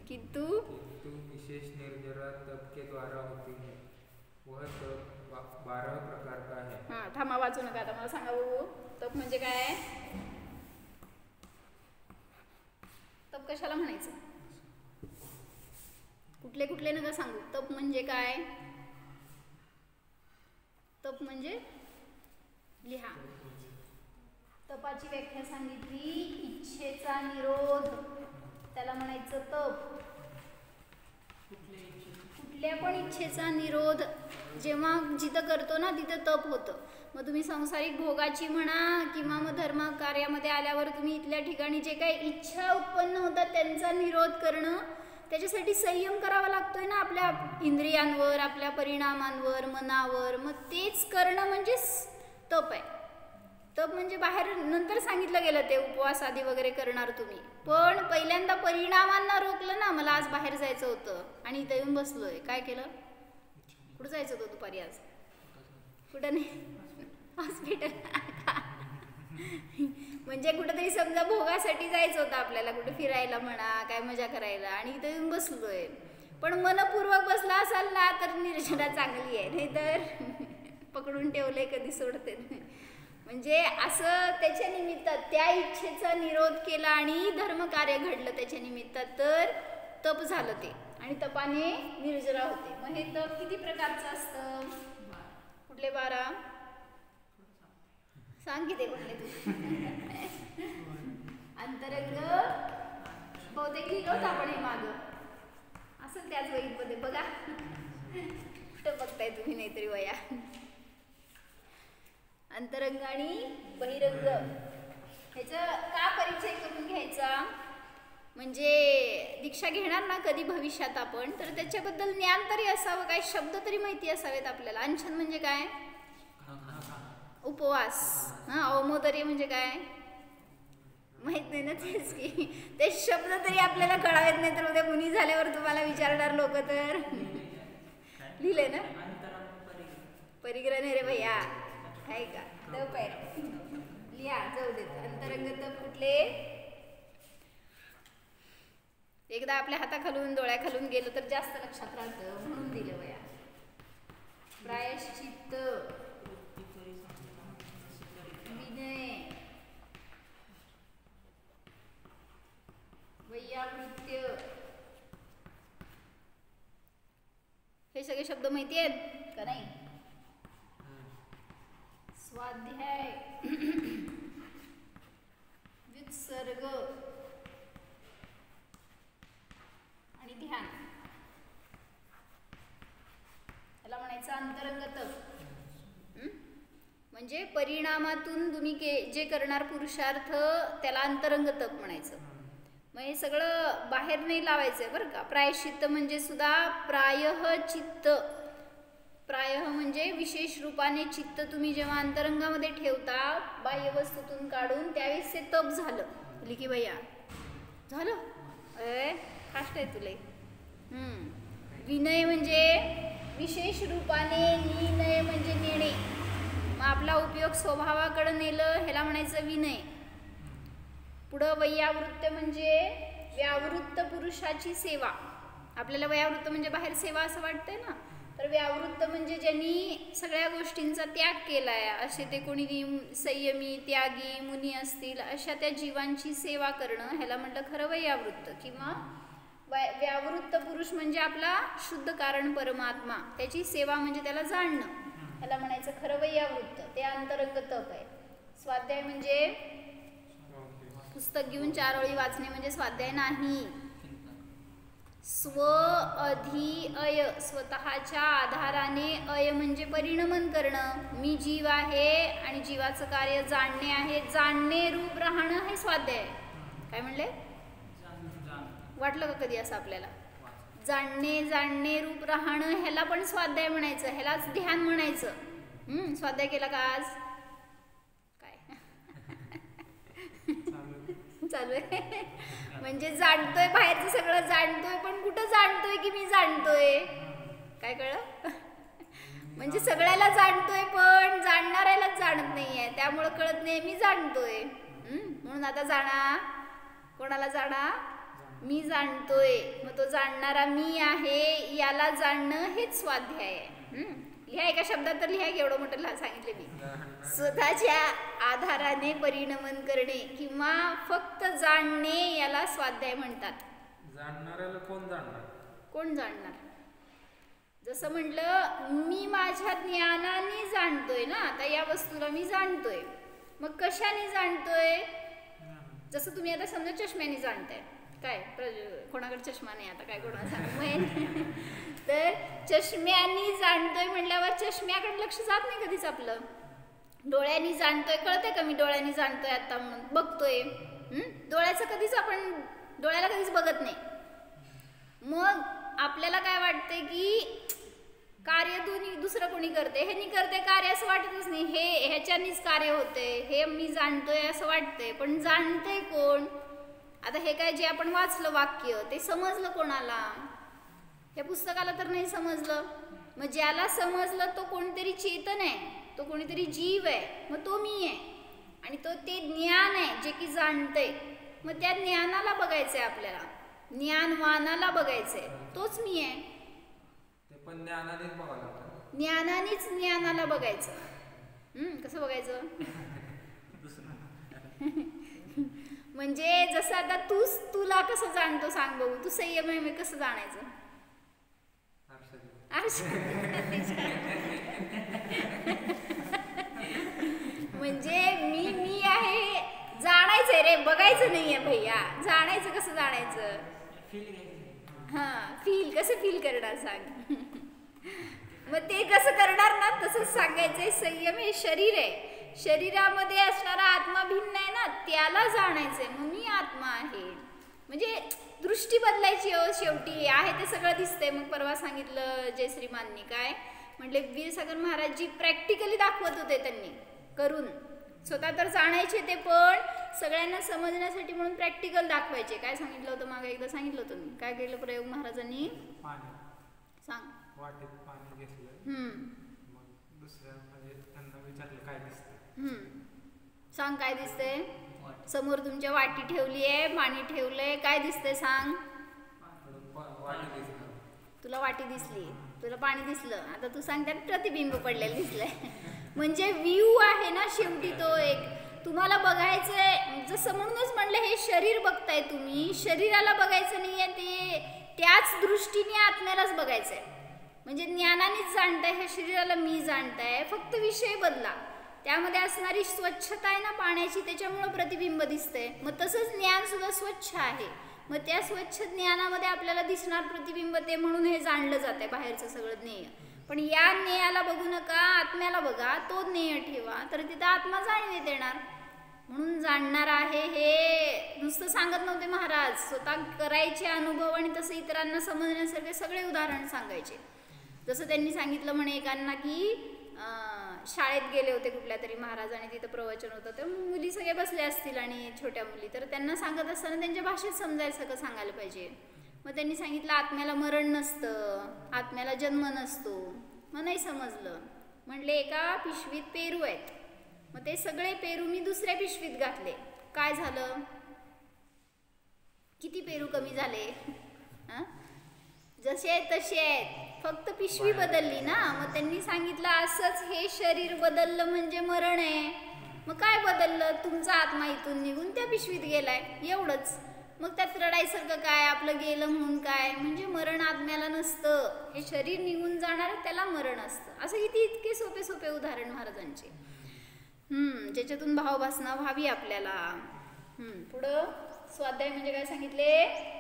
किंतु विशेष निर्जरा तप के द्वारा होती है. वह तप 12 प्रकार का है. हां, थांबा, वाचू नका आता, मला सांगा बघू तप म्हणजे काय? तप कशाला म्हणायचं? कुठले कुठले नका सांगू. तप म्हणजे काय? तप म्हणजे लिहा. तपाची व्याख्या सांगितली, इच्छेचा निरोध, त्याला म्हणायचं तप. कुठल्या पण इच्छेचा निरोध जेव्हा जिथं करतो ना तिथं तप होतं. मग तुम्ही सांसारिक भोगाची म्हणा किंवा मग धर्म कार्यामध्ये आल्यावर तुम्ही इथल्या ठिकाणी जे काही इच्छा उत्पन्न होतात त्यांचा निरोध करणं, त्याच्यासाठी संयम करावा लागतोय ना आपल्या इंद्रियांवर, आपल्या परिणामांवर, मनावर. मग तेच करणं म्हणजेच तप आहे. तप म्हणजे बाहेर नंतर सांगितलं गेलं ते उपवास आदी वगैरे करणार तुम्ही, पण पहिल्यांदा परिणामांना रोखलं ना. मला आज बाहेर जायचं होतं आणि इथं येऊन बसलोय, काय केलं? कुठं जायचं होतं दुपारी आज? कुठं नाही, हॉस्पिटल. म्हणजे कुठंतरी समजा भोगासाठी जायचं होतं आपल्याला, कुठे फिरायला म्हणा, काय मजा करायला, आणि इथं येऊन बसलोय. पण मनपूर्वक बसला असाल ना तर निर्जरा चांगली आहे, नाही तर पकडून ठेवलंय कधी सोडते. म्हणजे असं त्याच्या निमित्त त्या इच्छेचा निरोध केला आणि धर्मकार्य घडलं त्याच्या निमित्त, तर तप झालं ते, आणि तपाने निर्जरा होते. मग हे तप किती प्रकारचं असतं? कुठले 12? सांग की ते कुठले तू. अंतरंग बहुतेक लिहिलं होतं आपण हे मागं, असं त्याच वहीमध्ये बघा. कुठं बघताय तुम्ही, नाहीतरी वया. अंतरंग आणि बहिरंग ह्याचा का परिचय करून घ्यायचा? म्हणजे दीक्षा घेणार ना कधी भविष्यात आपण, तर त्याच्याबद्दल ज्ञान तरी असावं, काही शब्द तरी माहिती असावेत आपल्याला. अंशन म्हणजे काय? उपवास. औमोदर्य म्हणजे काय? माहित नाही ना, तेच की. ते शब्द तरी आपल्याला कळावेत, नाही तर उद्या मुनी झाल्यावर तुम्हाला विचारणार लोक. तर लिहिले ना, परिग्रह नाही रे भैया, आहे का? तप आहे, लिहा, जाऊ देत. अंतरंग तप कुठले? एकदा आपल्या हाताखालून डोळ्याखालून गेलो तर जास्त लक्षात राहतं, म्हणून दिलं वया. प्रायश्चित्त, विनय, वैयाकृत्य, हे सगळे शब्द माहिती आहेत का नाही? स्वाध्याय विसर्ग आणि ध्यान याला म्हणायचं अंतरंग तप. म्हणजे परिणामातून तुम्ही जे करणार पुरुषार्थ त्याला अंतरंग तप म्हणायचं. मग हे सगळं बाहेर नाही लावायचंय बरं का. प्रायश्चित्त म्हणजे सुद्धा प्रायः चित्त, प्रायः म्हणजे विशेष रूपाने चित्त तुम्ही जेव्हा अंतरंगामध्ये ठेवता बाह्य वस्तूतून काढून, त्यावेळेस ते तप झालं. लिखी भैया झालं फास्ट आहे तुले. विनय म्हणजे विशेष रूपाने, निनय म्हणजे नेणे. मग आपला उपयोग स्वभावाकडे नेलं ह्याला म्हणायचं विनय. पुढं वैयावृत्त म्हणजे व्यावृत्त पुरुषाची सेवा. आपल्याला वैयावृत्त म्हणजे बाहेर सेवा असं वाटतंय ना, तर व्यावृत्त म्हणजे ज्यांनी सगळ्या गोष्टींचा त्याग केलाय, असे ते कोणी संयमी त्यागी मुनी असतील, अशा त्या जीवांची सेवा करणं ह्याला म्हटलं खरं वैयावृत्त. किंवा व्यावृत्त पुरुष म्हणजे आपला शुद्ध कारण परमात्मा, त्याची सेवा म्हणजे त्याला जाणणं, ह्याला म्हणायचं खरं वैयावृत्त. ते अंतरंग तप आहे. स्वाध्याय म्हणजे पुस्तक घेऊन 4 ओळी वाचणे म्हणजे स्वाध्याय नाही. स्व अधि अय, स्वतःच्या आधाराने. अय म्हणजे परिणमन करणं. मी जीव आहे आणि जीवाचं कार्य जाणणे आहे. जाणणे रूप राहणं हे स्वाध्याय. काय म्हणले? वाटलं का कधी असं आपल्याला? जाणणे रूप राहणं ह्याला पण स्वाध्याय म्हणायचं, ह्यालाच ध्यान म्हणायचं. स्वाध्याय केला का आज? काय चालू आहे? म्हणजे जाणतोय, बाहेरचं सगळं जाणतोय, पण कुठं जाणतोय की मी जाणतोय? काय कळलं? म्हणजे सगळ्याला जाणतोय पण जाणणाऱ्यालाच जाणत नाहीये, त्यामुळं कळत नाही मी जाणतोय. म्हणून आता जाणा. कोणाला जाणा? मी जाणतोय. मग तो जाणणारा मी आहे, याला जाणणं हेच स्वाध्याय आहे. लिहा एका शब्दात तर लिहा, एवढं मोठं सांगितलं मी. स्वतःच्या आधाराने परिणमन करणे किंवा फक्त जाणणे याला स्वाध्याय म्हणतात. जाणणाऱ्याला कोण जाणणार? कोण जाणणार? जसं म्हटलं मी माझ्या ज्ञानाने जाणतोय ना, आता या वस्तूला मी जाणतोय. मग कशाने जाणतोय? जसं तुम्ही आता समजा चष्म्याने जाणताय. काय कोणाकडे चष्मा नाही, आता काय कोणाला सांगू. तर चष्म्याने जाणतोय म्हटल्यावर चष्म्याकडे लक्ष जात नाही कधीच आपलं. डोळ्यांनी जाणतोय, कळतंय का मी डोळ्यांनी जाणतोय आता म्हणून बघतोय. डोळ्याचं कधीच आपण डोळ्याला कधीच बघत नाही. मग आपल्याला काय वाटतंय की कार्य दुसरं कोणी करते, हे नाही करते कार्य असं वाटतच नाही. हे ह्याच्यानीच कार्य होते, हे मी जाणतोय असं वाटतंय. पण जाणतंय कोण? आता हे काय जे आपण वाचलं वाक्य ते समजलं कोणाला? हे पुस्तकाला तर नाही समजलं. मग ज्याला समजलं तो कोणतरी चेतन आहे, तो कोणीतरी जीव आहे, मग तो मी आहे. आणि तो ते ज्ञान आहे जे की जाणतंय. मग त्या ज्ञानाला बघायचंय आपल्याला, ज्ञानवानाला बघायचंय, तोच मी आहे. ते पण ज्ञानानेच बघावं लागतं. ज्ञानानेच ज्ञानाला बघायचं. कसं बघायचं? म्हणजे जसं आता तुला कसं जाणतो सांग बघू. तू संयम आहे, मी कसं जाणायचं? म्हणजे मी आहे जाणायचंय रे, बघायचं नाहीये भैया. जाणायचं कसं जाणायचं? फील कसं फील करणार सांग. मग ते कसं करणार ना, तसंच सांगायचंय. संयम हे शरीर आहे, शरीरामध्ये असणारा आत्मा भिन्न आहे ना, त्याला जाणायचंय. मग मी आत्मा आहे म्हणजे दृष्टी बदलायची. शेवटी आहे ते सगळं दिसतंय. मग परवा सांगितलं जयश्रीमाननी काय म्हटले, वीरसागर महाराजजी प्रॅक्टिकली दाखवत होते त्यांनी करून. स्वतः तर जाणायचे ते, पण सगळ्यांना समजण्यासाठी म्हणून प्रॅक्टिकल दाखवायचे. काय सांगितलं होतं मागे एकदा सांगितलं होतं मी. काय केलं प्रयोग महाराजांनी? सांग. वाटेत पाणी घेतलं, मग दुसऱ्या म्हणजे त्यांना विचारलं काय दिसतंय. सांग काय दिसतंय? समोर तुमच्या वाटी ठेवली आहे, पाणी ठेवलंय, काय दिसतंय सांग? तुला वाटी दिसली, तुला पाणी दिसलं. आता तू सांग त्यात प्रतिबिंब पडलेलं दिसलंय. म्हणजे व्ह्यू आहे ना शेवटी तो एक तुम्हाला बघायचंय. जसं म्हणूनच म्हणलं हे शरीर बघताय तुम्ही, शरीराला बघायचं नाहीये, ते त्याच दृष्टीने आत्म्यालाच बघायचंय. म्हणजे ज्ञानानेच जाणताय, हे शरीराला मी जाणताय. फक्त विषय बदला. त्यामध्ये असणारी स्वच्छता आहे ना पाण्याची, त्याच्यामुळं प्रतिबिंब दिसतंय. मग तसंच ज्ञान सुद्धा स्वच्छ आहे. मग त्या स्वच्छ ज्ञानामध्ये आपल्याला दिसणार प्रतिबिंब, ते म्हणून हे जाणलं जातंय बाहेरचं सगळं ज्ञेय. पण या ज्ञेयाला बघू नका, आत्म्याला बघा, तो ज्ञेय ठेवा, तर तिथं आत्मा जाणीवेत येणार. म्हणून जाणणार आहे हे नुसतं सांगत नव्हते महाराज, स्वतः करायचे अनुभव आणि तसं इतरांना समजण्यासारखे सगळे उदाहरण सांगायचे. जसं त्यांनी सांगितलं म्हणे एकांना की शाळेत गेले होते कुठल्या तरी महाराज आणि तिथं प्रवचन होतं, तर मुली सगळे बसले असतील आणि छोट्या मुली, तर त्यांना सांगत असताना त्यांच्या भाषेत समजायचं सांगायला पाहिजे. मग त्यांनी सांगितलं आत्म्याला मरण नसतं, आत्म्याला जन्म नसतो. मग नाही समजलं. म्हटले एका पिशवीत पेरू आहेत, मग ते सगळे पेरू मी दुसऱ्या पिशवीत घातले, काय झालं? किती पेरू कमी झाले? जसे आहेत तसे आहेत, फक्त पिशवी बदलली ना. मग त्यांनी सांगितलं असंच हे शरीर बदललं म्हणजे मरण आहे. मग काय बदललं? तुमचा आत्मा इथून निघून त्या पिशवीत गेलाय, एवढंच. मग त्यात रडायसारखं काय? आपलं गेलं म्हणून काय? म्हणजे मरण आत्म्याला नसतं, हे शरीर निघून जाणार त्याला मरण असतं. असं इतके सोपे सोपे उदाहरण महाराजांचे, ज्याच्यातून भावभासना व्हावी आपल्याला. पुढं स्वाध्याय म्हणजे काय सांगितले?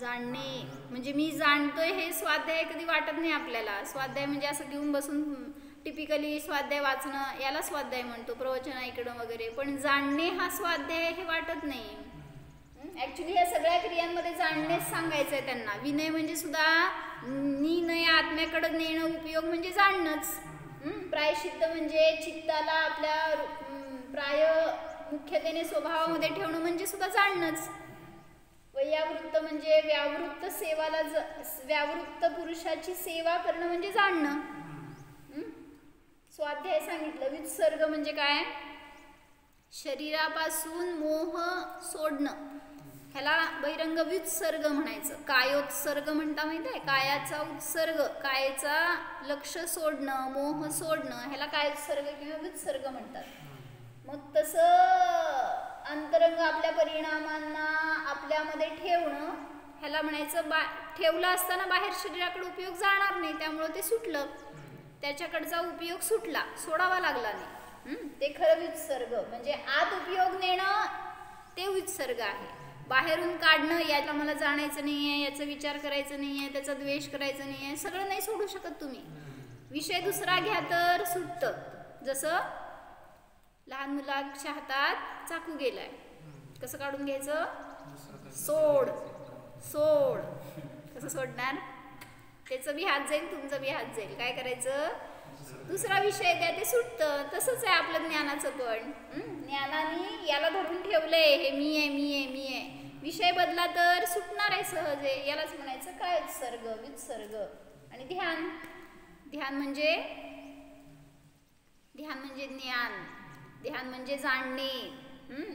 जाणणे. म्हणजे मी जाणतोय हे स्वाध्याय कधी वाटत नाही आपल्याला. स्वाध्याय म्हणजे असं घेऊन बसून टिपिकली स्वाध्याय वाचणं, याला स्वाध्याय म्हणतो, प्रवचन ऐकणं वगैरे. पण जाणणे हा स्वाध्याय हे वाटत नाही. ऍक्च्युली या सगळ्या क्रियांमध्ये जाणणेच सांगायचंय त्यांना. विनय म्हणजे सुद्धा निनय आत्म्याकडे नेणं, उपयोग म्हणजे जाणणंच. प्रायश्चित्त म्हणजे चित्ताला आपल्या प्राय मुख्यतेने स्वभावामध्ये ठेवणं म्हणजे सुद्धा जाणणंच. वैयावृत्त म्हणजे व्यावृत्त सेवाला व्यावृत्त पुरुषाची सेवा करणं म्हणजे जाणणं. स्वाध्याय सांगितलं. वित्सर्ग म्हणजे काय? शरीरापासून मोह सोडणं, ह्याला बहिरंग व्युत्सर्ग म्हणायचं. कायोत्सर्ग म्हणता माहिती आहे? कायाचा उत्सर्ग, कायचा लक्ष सोडणं, मोह सोडणं, ह्याला कायोत्सर्ग किंवा व्युत्सर्ग म्हणतात. मग तसं अंतरंग आपल्या परिणामांना आपल्यामध्ये ठेवणं, ह्याला म्हणायचं ठेवलं असताना बाहेर शरीराकडे उपयोग जाणार नाही, त्यामुळं ते सुटलं, त्याच्याकडचा उपयोग सुटला, सोडावा लागला नाही. ते खरं व्युत्सर्ग. म्हणजे आत उपयोग नेणं ते व्युत्सर्ग आहे. बाहेरून काढणं, याला मला जाणायचं नाही आहे, याचा विचार करायचं नाही आहे, त्याचा द्वेष करायचं नाही आहे, सगळं नाही सोडू शकत तुम्ही. विषय दुसरा घ्या तर सुटतं. जसं लहान मुलाच्या हातात चाकू गेलाय, कसं काढून घ्यायचं? सोड सोड. कसं सोडणार? त्याचं बी हात जाईल, तुमचं बी हात जाईल. काय करायचं? दुसरा विषय द्या, ते सुटतं. तसंच आहे आपलं ज्ञानाचं पण. ज्ञानाने याला धरून ठेवलंय, हे मी आहे मी आहे मी आहे. विषय बदला तर सुटणार आहे सहज आहे. यालाच म्हणायचं काय? उत्सर्ग, वित्सर्ग. आणि ध्यान. ध्यान म्हणजे ज्ञान, ध्यान म्हणजे जाणणे.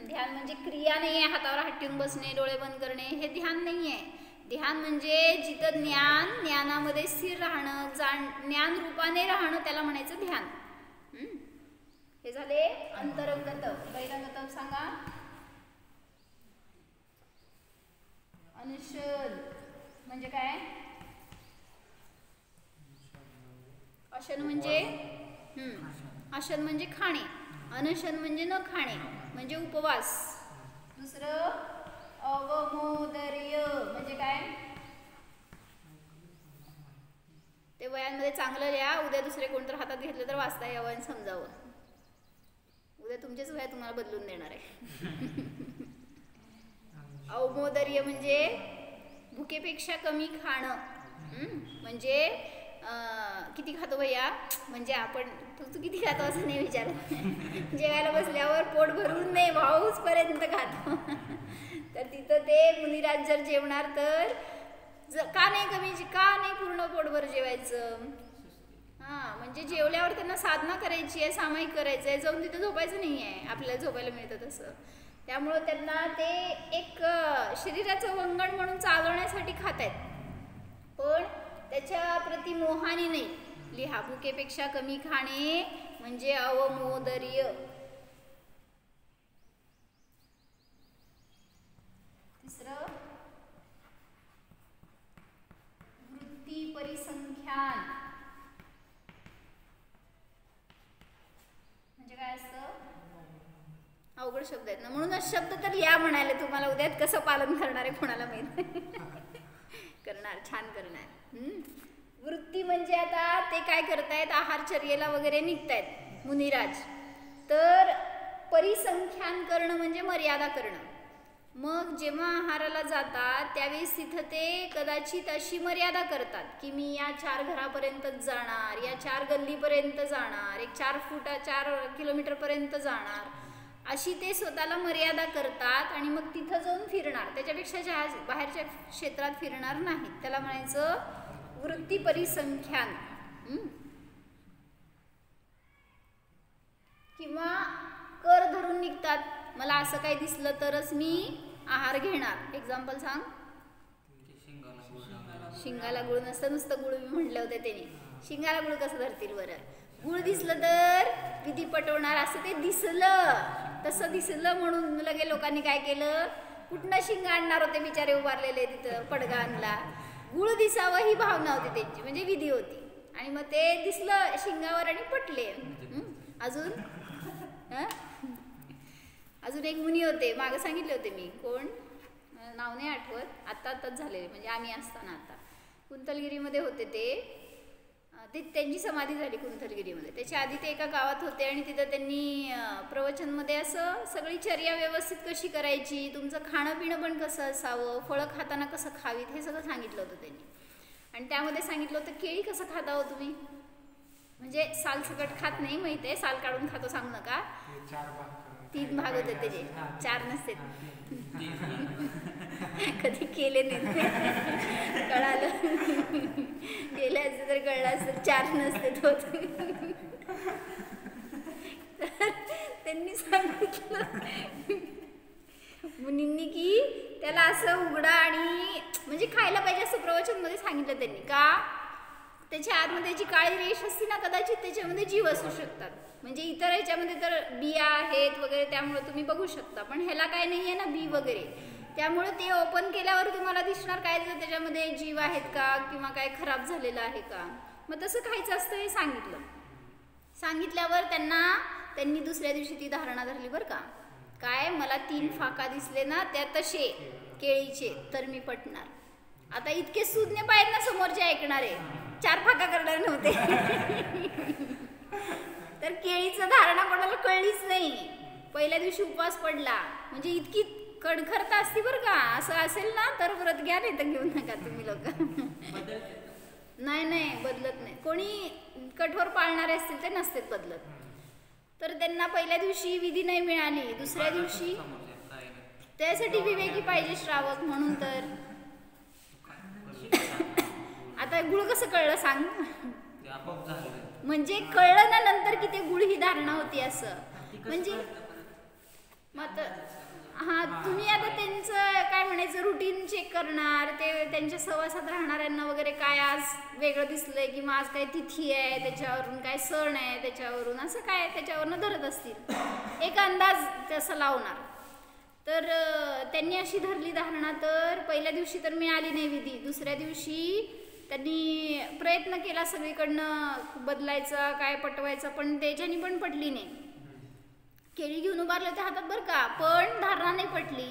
ध्यान म्हणजे क्रिया नाही आहे, हातावर हात ठेवून बसणे, डोळे बंद करणे, हे ध्यान नाही आहे. ध्यान म्हणजे जिथं ज्ञानामध्ये स्थिर राहणं, ज्ञान रूपाने राहणं, त्याला म्हणायचं ध्यान. हे झाले अंतरंगत. बहिरंगत सांगा. अनशन म्हणजे काय? अशन म्हणजे अशन म्हणजे खाणे, अनशन म्हणजे न खाणे, म्हणजे उपवास. दुसरं अवमोदर्य म्हणजे काय? ते वयांमध्ये चांगलं लिहा, उद्या दुसरे कोणतर हातात घेतलं तर वाचता यावं आणि समजावं. उद्या तुमचेच वया तुम्हाला बदलून देणार आहे. अवमोदर्य म्हणजे भुकेपेक्षा कमी खाणं. म्हणजे किती खातो भैया? म्हणजे आपण तू किती खातो असं नाही विचारत. जेवायला बसल्यावर पोट भरून नाही, भाऊच पर्यंत खातो. तर तिथं ते मुनिराज जर जेवणार तर का नाही कमी, का नाही पूर्ण पोटभर जेवायचं? म्हणजे जेवल्यावर त्यांना साधना करायची आहे, सामायिक करायचं आहे, जाऊन तिथं झोपायचं नाही आहे, आपल्याला झोपायला मिळतं तसं. त्यामुळं त्यांना ते एक शरीराचं वंगण म्हणून चालवण्यासाठी खात आहेत, पण त्याच्या प्रति मोहाने नाही. लिहा. भुकेपेक्षा कमी खाणे म्हणजे अवमोदर्य. तिसरं वृत्ती परिसंख्यान. काय असतं, अवघड शब्द आहेत ना, म्हणूनच शब्द तर या म्हणाले तुम्हाला. उद्यात कसं पालन करणार आहे कोणाला माहित. करणार, छान करणार. वृत्ती म्हणजे आता ते काय करतायत, आहारचर्येला वगैरे निघतायत मुनिराज. तर परिसंख्यान करणं म्हणजे मर्यादा करणं. मग जेव्हा आहाराला जातात त्यावेळेस तिथं ते कदाचित अशी मर्यादा करतात की मी या 4 घरापर्यंतच जाणार, या 4 गल्लीपर्यंत जाणार, एक 4 किलोमीटरपर्यंत जाणार, अशी ते स्वतःला मर्यादा करतात आणि मग तिथं जाऊन फिरणार. त्याच्यापेक्षा बाहेरच्या क्षेत्रात फिरणार नाहीत. त्याला म्हणायचं वृत्ती परिसंख्यान. किंवा कर धरून निघतात, मला असं काही दिसलं तरच मी आहार घेणार. एक्झाम्पल सांग. शिंगाला गुळ नसतं, नुसतं गुळ म्हटलं होतं त्याने. शिंगाला गुळ कसं धरतील बरं. गुळ दिसलं तर विधी पटवणार, असं ते दिसलं, तसं दिसलं म्हणून लगे लोकांनी काय केलं, कुठनं शिंग आणणार होते बिचारे उभारलेले तिथं, पडगा आणला. गुळ दिसावं ही भावना होती त्यांची, म्हणजे विधी होती. आणि मग ते दिसलं शिंगावर आणि पटले. अजून एक मुनी होते, मागं सांगितले होते मी, कोण नाव नाही आठवत, आत्ताच झालेले, म्हणजे आम्ही असताना आता कुंतलगिरीमध्ये होते ते त्यांची समाधी झाली कुंतलगिरीमध्ये. त्याच्या आधी ते एका गावात होते आणि तिथं त्यांनी प्रवचनमध्ये असं सगळी चर्या व्यवस्थित कशी करायची, तुमचं खाणं पिणं पण कसं असावं, फळं खाताना कसं खावीत, हे सगळं सांगितलं होतं त्यांनी. आणि त्यामध्ये सांगितलं होतं केळी कसं खाता हो तुम्ही, म्हणजे साल सकट खात नाही, माहित आहे, साल काढून खातो सांगू नका. 3 भाग होते त्याचे, 4 नसते. कधी केले नाही, कळालं, केले असते तर कळलं असतं, 4 नसते होत. त्यांनी सांगितलं मुनींनी की त्याला असं उघडा आणि म्हणजे खायला पाहिजे असं प्रवचन मध्ये सांगितलं त्यांनी. का, त्याच्या आतमध्ये जी काळी रेष असते ना, कदाचित त्याच्यामध्ये जीव असू शकतात. म्हणजे इतर ह्याच्यामध्ये तर बिया आहेत वगैरे, त्यामुळे तुम्ही बघू शकता, पण ह्याला काय नाही आहे ना बी वगैरे, त्यामुळे ते ओपन केल्यावर तुम्हाला दिसणार काय त्याच्यामध्ये जीव आहेत का किंवा काय खराब झालेलं आहे का. मग तसं खायचं असतं हे सांगितलं. सांगितल्यावर त्यांनी दुसऱ्या दिवशी ती धारणा धरली बरं का. काय, मला 3 फाका दिसले ना त्या तसे केळीचे तर मी पटणार. आता इतके सुज्ञ पाहिजेत ना समोरचे ऐकणारे, 4 फाका करणार नव्हते. तर केळीचं धारणा कोणाला कळलीच नाही. पहिल्या दिवशी उपवास पडला, म्हणजे इतकी कडखरता असती बरं का. असं असेल ना तर व्रत घ्या, नाही तर घेऊ नका तुम्ही लोक. नाही बदलत नाही. कोणी कठोर पाळणारे असतील ते नसते बदलत. तर त्यांना पहिल्या दिवशी विधी नाही मिळाली, दुसऱ्या दिवशी त्यासाठी विवेकी पाहिजे श्रावक म्हणून. तर आता गुळ कसं कळलं सांग. म्हणजे कळलं ना नंतर की ते गुळ ही धारणा होती असं. म्हणजे मग तुम्ही आता त्यांचं काय म्हणायचं रुटीन चेक करणार, ते त्यांच्या सहवासात राहणाऱ्यांना वगैरे काय आज वेगळं दिसलंय किंवा आज काय तिथी आहे त्याच्यावरून, काय सण आहे त्याच्यावरून, असं काय त्याच्यावरून धरत असतील, एक अंदाज तसं लावणार. तर त्यांनी अशी धरली धारणा. तर पहिल्या दिवशी तर मिळाली नाही विधी, दुसऱ्या दिवशी त्यांनी प्रयत्न केला सगळीकडनं बदलायचा, काय पटवायचा, पण त्याच्यानी पण पटली नाही. केळी घेऊन उभारले होते हातात बरं का, पण धारणा नाही पटली.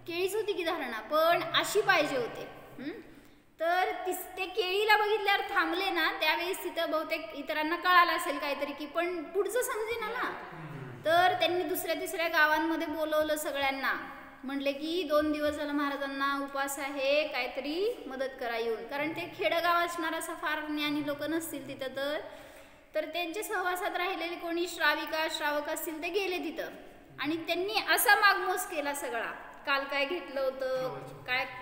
केळीच होती की धारणा, पण अशी पाहिजे होते. तर ते केळीला बघितल्यावर थांबले ना, त्यावेळेस तिथं बहुतेक इतरांना कळालं असेल काहीतरी की पण पुढचं समजेना ना. तर त्यांनी दुसऱ्या तिसऱ्या गावांमध्ये बोलवलं सगळ्यांना, म्हणले की 2 दिवस झालं महाराजांना उपवास आहे, काहीतरी मदत करा येऊन. कारण ते खेडगाव असणार, असं फार ज्ञानी लोक नसतील तिथं. तर त्यांच्या सहवासात राहिलेले कोणी श्रावक असतील ते गेले तिथं. आणि त्यांनी असा मागमोस केला सगळा, काल काय घेतलं होतं,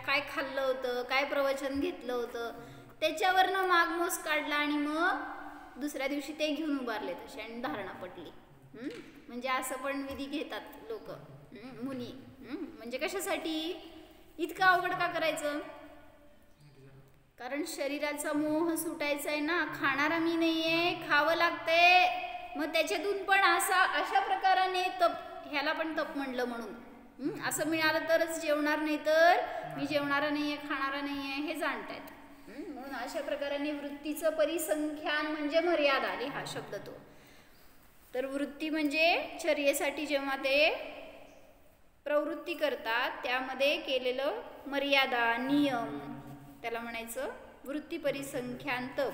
काय खाल्लं होतं, काय प्रवचन घेतलं होतं, त्याच्यावरनं मागमोस काढला. आणि मग दुसऱ्या दिवशी ते घेऊन उभारले तसे आणि धारणा पटली. म्हणजे असं पण विधी घेतात लोक, मुनी. म्हणजे कशासाठी इतकं अवघड का करायचं. कारण शरीराचा मोह सुटायचा आहे ना. खाणारा मी नाहीये, खावं लागतंय. मग त्याच्यातून पण अशा प्रकाराने तप, ह्याला पण तप म्हणलं म्हणून. असं मिळालं तरच जेवणार, नाही तर मी जेवणारा नाहीये, खाणारा नाहीये, हे जाणतायत. म्हणून अशा प्रकाराने वृत्तीचं परिसंख्यान म्हणजे मर्यादा, लिहा शब्द तो. तर वृत्ती वृत्ती म्हणजे चर्येसाठी जेव्हा ते प्रवृत्ती करतात त्यामध्ये केलेलं मर्यादा नियम त्याला म्हणायचं वृत्ती परिसंख्यान तप.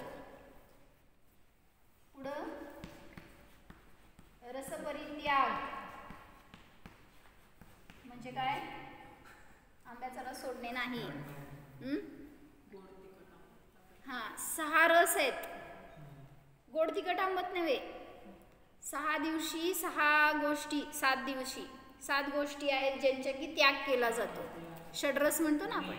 पुढं रसपरित्याग म्हणजे काय? आंब्याचा रस सोडणे नाही. हा 6 रस आहेत. गोड तिखट आंबट नव्हे. 6 दिवशी 6 गोष्टी 7 दिवशी 7 गोष्टी आहेत ज्यांच्या की त्याग केला जातो. षड्रस म्हणतो ना आपण.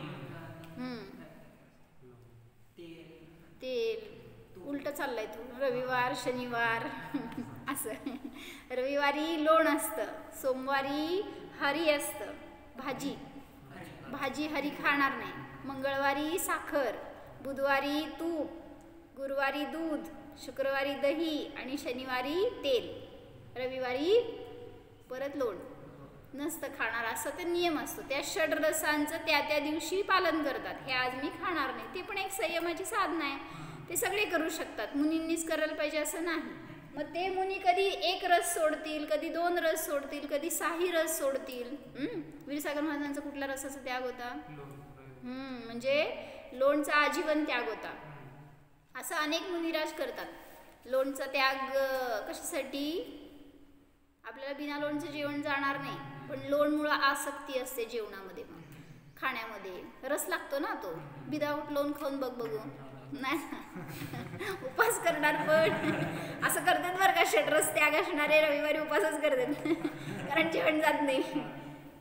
तेल उलट चाललाय तू. रविवार शनिवार असं. रविवारी लोण असतं, सोमवारी हरी असतं, भाजी हरी खाणार नाही. मंगळवारी साखर, बुधवारी तूप, गुरुवारी दूध, शुक्रवारी दही आणि शनिवारी तेल. रविवारी परत लोण नसतं खाणार असं ते नियम असतो. त्या षड्रसांचं त्या दिवशी पालन करतात. हे आज मी खाणार नाही. ते पण एक संयमाची साधना आहे. ते सगळे करू शकतात. मुनींनीच करायला पाहिजे असं नाही. मग ते मुनी कधी 1 रस सोडतील, कधी 2 रस सोडतील, कधी 6 रस सोडतील. वीरसागर महाराजांचा कुठल्या रसाचा त्याग होता? म्हणजे लोणचा आजीवन त्याग होता. असं अनेक मुनिराज करतात. लोणचा त्याग कशासाठी? आपल्याला बिना लोणचं जेवण जाणार नाही, पण लोणमुळं आसक्ती असते जेवणामध्ये, खाण्यामध्ये रस लागतो ना. तो विदाऊट लोण खाऊन बघू नाही. उपास करणार पण असं करतात बरं का. षड्रस त्याग असणारे रविवारी उपासच करतात कारण जेवण जात नाही.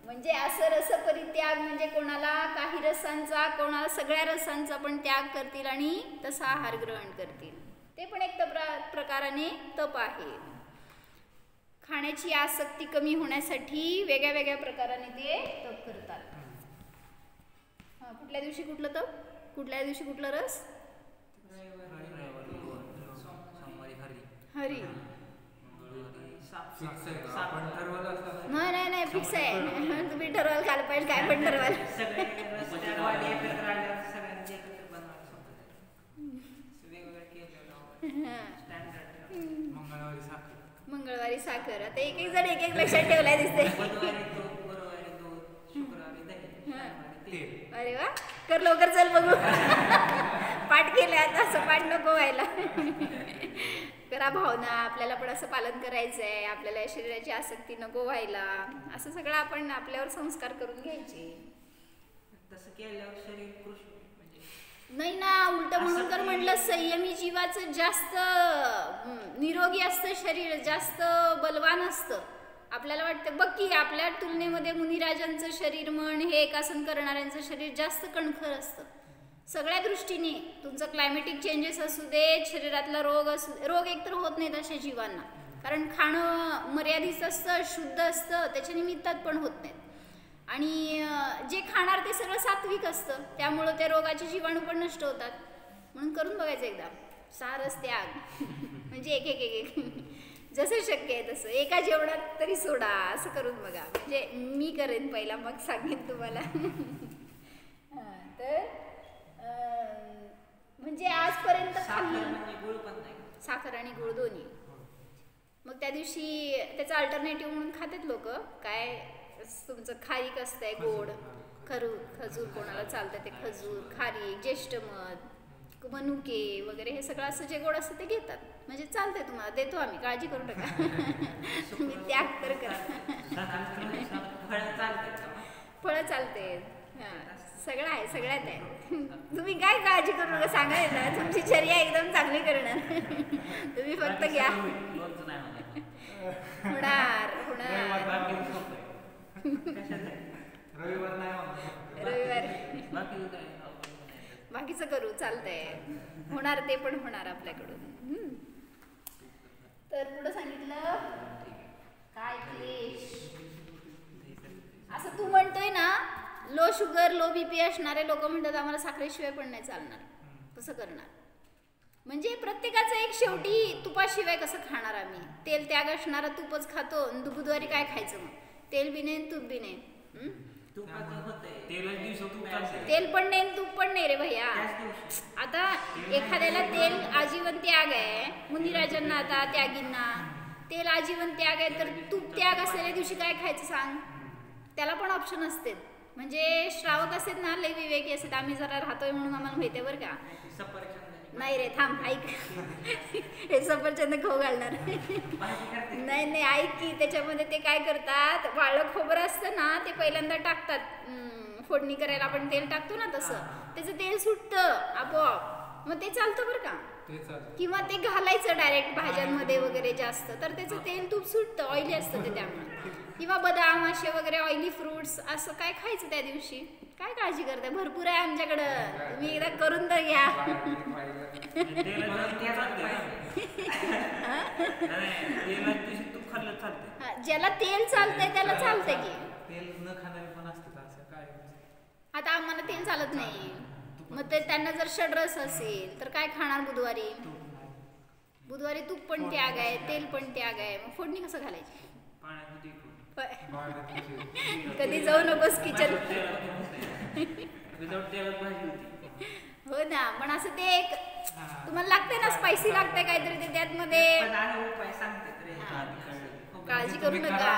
म्हणजे असं रसपरित्याग म्हणजे कोणाला काही रसांचा, कोणाला सगळ्या रसांचा पण त्याग करतील आणि तसा आहार ग्रहण करतील. ते पण एक प्रकाराने तप आहे. खाण्याची आसक्ती कमी होण्यासाठी वेगळ्या वेगळ्या प्रकाराने ते तप करतात. कुठल्या दिवशी कुठलं तप, कुठल्या दिवशी कुठला रस? हरी. नाही फिक्स आहे. तुम्ही ठरवाल काल पाहिजे काय पण ठरवाल. मंगळवारी साखर. आता एक जण एक लक्षात ठेवलाय दिसते. अरे वा, कर लवकर चल बघू. पाठ केलं आता, असं पाठ नको व्हायला. करा भावना. आपल्याला पण असं पालन करायचं आहे. आपल्याला शरीराची आसक्ती नको व्हायला. असं सगळं आपण आपल्यावर संस्कार करून घ्यायचे. तसं केल्यावर शरीर कृष्ण नाही ना, उलट म्हणून तर म्हणलं संयमी जीवाचं जास्त निरोगी असतं शरीर, जास्त बलवान असतं. आपल्याला वाटतं बघ की आपल्या तुलनेमध्ये मुनिराजांचं शरीर म्हण, हे एकासन करणाऱ्यांचं शरीर जास्त कणखर असतं सगळ्या दृष्टीने. तुमचं क्लायमेटिक चेंजेस असू दे, शरीरातला रोग असू दे. रोग एकतर होत नाहीत अशा जीवांना, कारण खाणं मर्यादित असतं, शुद्ध असतं, त्याच्या निमित्तात पण होत नाहीत. आणि जे खाणार ते सगळं सात्विक असतं, त्यामुळं त्या रोगाचे जीवाणू पण नष्ट होतात. म्हणून करून बघायचं एकदा 6 रस त्याग. म्हणजे एक जसं शक्य आहे तसं एका जेवणात तरी सोडा, असं करून बघा. म्हणजे मी करेन पहिला, मग सांगेन तुम्हाला. तर म्हणजे आजपर्यंत साखर आणि गुळ दोन्ही. मग त्या दिवशी त्याचा अल्टरनेटिव्ह म्हणून खातात लोक. काय तुमचं खारीक असतंय, गोड खजूर कोणाला चालतं ते खजूर, खारीक, ज्येष्ठ मध, मनुके वगैरे हे सगळं असं जे गोड असतं ते घेतात. म्हणजे चालतंय, तुम्हाला देतो आम्ही, काळजी करू नका. तुम्ही त्याग तर करा. फळं चालते. सगळं आहे, सगळ्यात आहे. तुम्ही काय काळजी करू नका, सांगायला तुमची चर्या एकदम चांगली करणार. तुम्ही फक्त घ्या. होणार रविवार बाकीचं करू, चालतंय. होणार, ते पण होणार आपल्याकडून. तर पुढं सांगितलं काय क्लेश. असं तू म्हणतोय ना, लो शुगर लो बीपी असणारे लोक म्हणतात आम्हाला साखरेशिवाय पण नाही चालणार. कसं करणार? म्हणजे प्रत्येकाचं एक शेवटी तुपाशिवाय कसं खाणार आम्ही? तेल त्याग असणारा तूपच खातो. बुधवारी काय खायचं मग? तेल बी नाही तूप बी नाही. तेल पण नाही तूप पण नाही रे भैया. आता एखाद्याला तेल आजीवन त्याग आहे, मुनिराजांना आता त्यागींना तेल आजीवन त्याग आहे, तर तूप त्याग असलेल्या दिवशी काय खायचं सांग? त्याला पण ऑप्शन असते. म्हणजे श्रावक असतात ना, लय विवेकी असतात. आम्ही जरा राहतोय म्हणून आम्हाला माहिती आहे बरं का. नाही रे थांब, ऐक. हे सफरचंद खाऊ घालणार. नाही नाही, ऐक की, त्याच्यामध्ये ते काय करतात, वाळलं खोबरं असतं ना, ते पहिल्यांदा टाकतात. फोडणी करायला आपण तेल टाकतो ना, तसं त्याचं तेल सुटतं आपोआप. मग ते चालतं बरं का. किंवा ते घालायचं डायरेक्ट भाज्यांमध्ये वगैरे जास्त, तर त्याचं तेल तूप सुटतं, ऑइली असतं ते त्यामुळे. किंवा बदाम असे वगैरे ऑइली फ्रुट्स असं काय खायचं त्या दिवशी. काय काळजी करताय, भरपूर आहे आमच्याकडं, तुम्ही एकदा करून तर घ्या. ज्याला तेल चालतंय त्याला चालतंय की. तेल न खाणारे पण असतात असं काय. आता आम्हाला तेल चालत नाही, मग ते त्यांना जर षड्रस असेल तर काय खाणार बुधवारी. बुधवारी तूप पण त्याग आहे, तेल पण त्याग आहे, मग फोडणी कसं घालायची. कधी जाऊ नकोस किचन. हो ना, पण असं ते एक तुम्हाला लागतंय ना, स्पायसी लागतंय काहीतरी ते त्यात मध्ये. काळजी करू नका.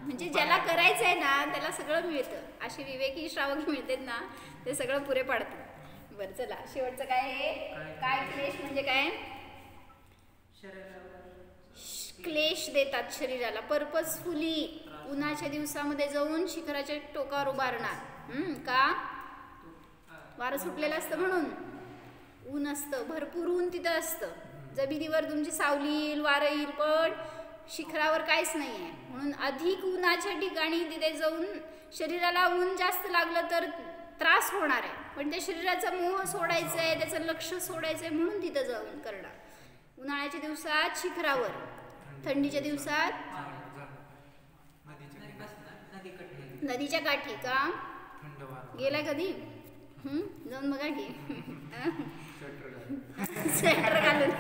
म्हणजे ज्याला करायचं आहे ना त्याला सगळं मिळतं. असे विवेकी श्रावक मिळतात ना, ते सगळं पुरे पाडतात. बरं चला, शेवटचं काय आहे, काय क्लेश म्हणजे काय. क्लेश देतात शरीराला पर्पजफुली. उन्हाच्या दिवसामध्ये जाऊन शिखराच्या टोकावर उभारणार. का? वारं सुटलेलं असतं म्हणून. ऊन असतं, भरपूर ऊन तिथं असतं. जमिनीवर तुमची सावली येईल, वारं येईल, पण शिखरावर काहीच नाही आहे. म्हणून अधिक उन्हाच्या ठिकाणी तिथे जाऊन शरीराला ऊन जास्त लागलं तर त्रास होणार आहे, पण त्या शरीराचा मोह सोडायचा आहे, त्याचं लक्ष सोडायचं आहे, म्हणून तिथं जाऊन करणार. उन्हाळ्याच्या दिवसात शिखरावर, थंडीच्या दिवसात नदीच्या काठी. का गेलाय कधी? जाऊन बघा की. स्वेटर घालून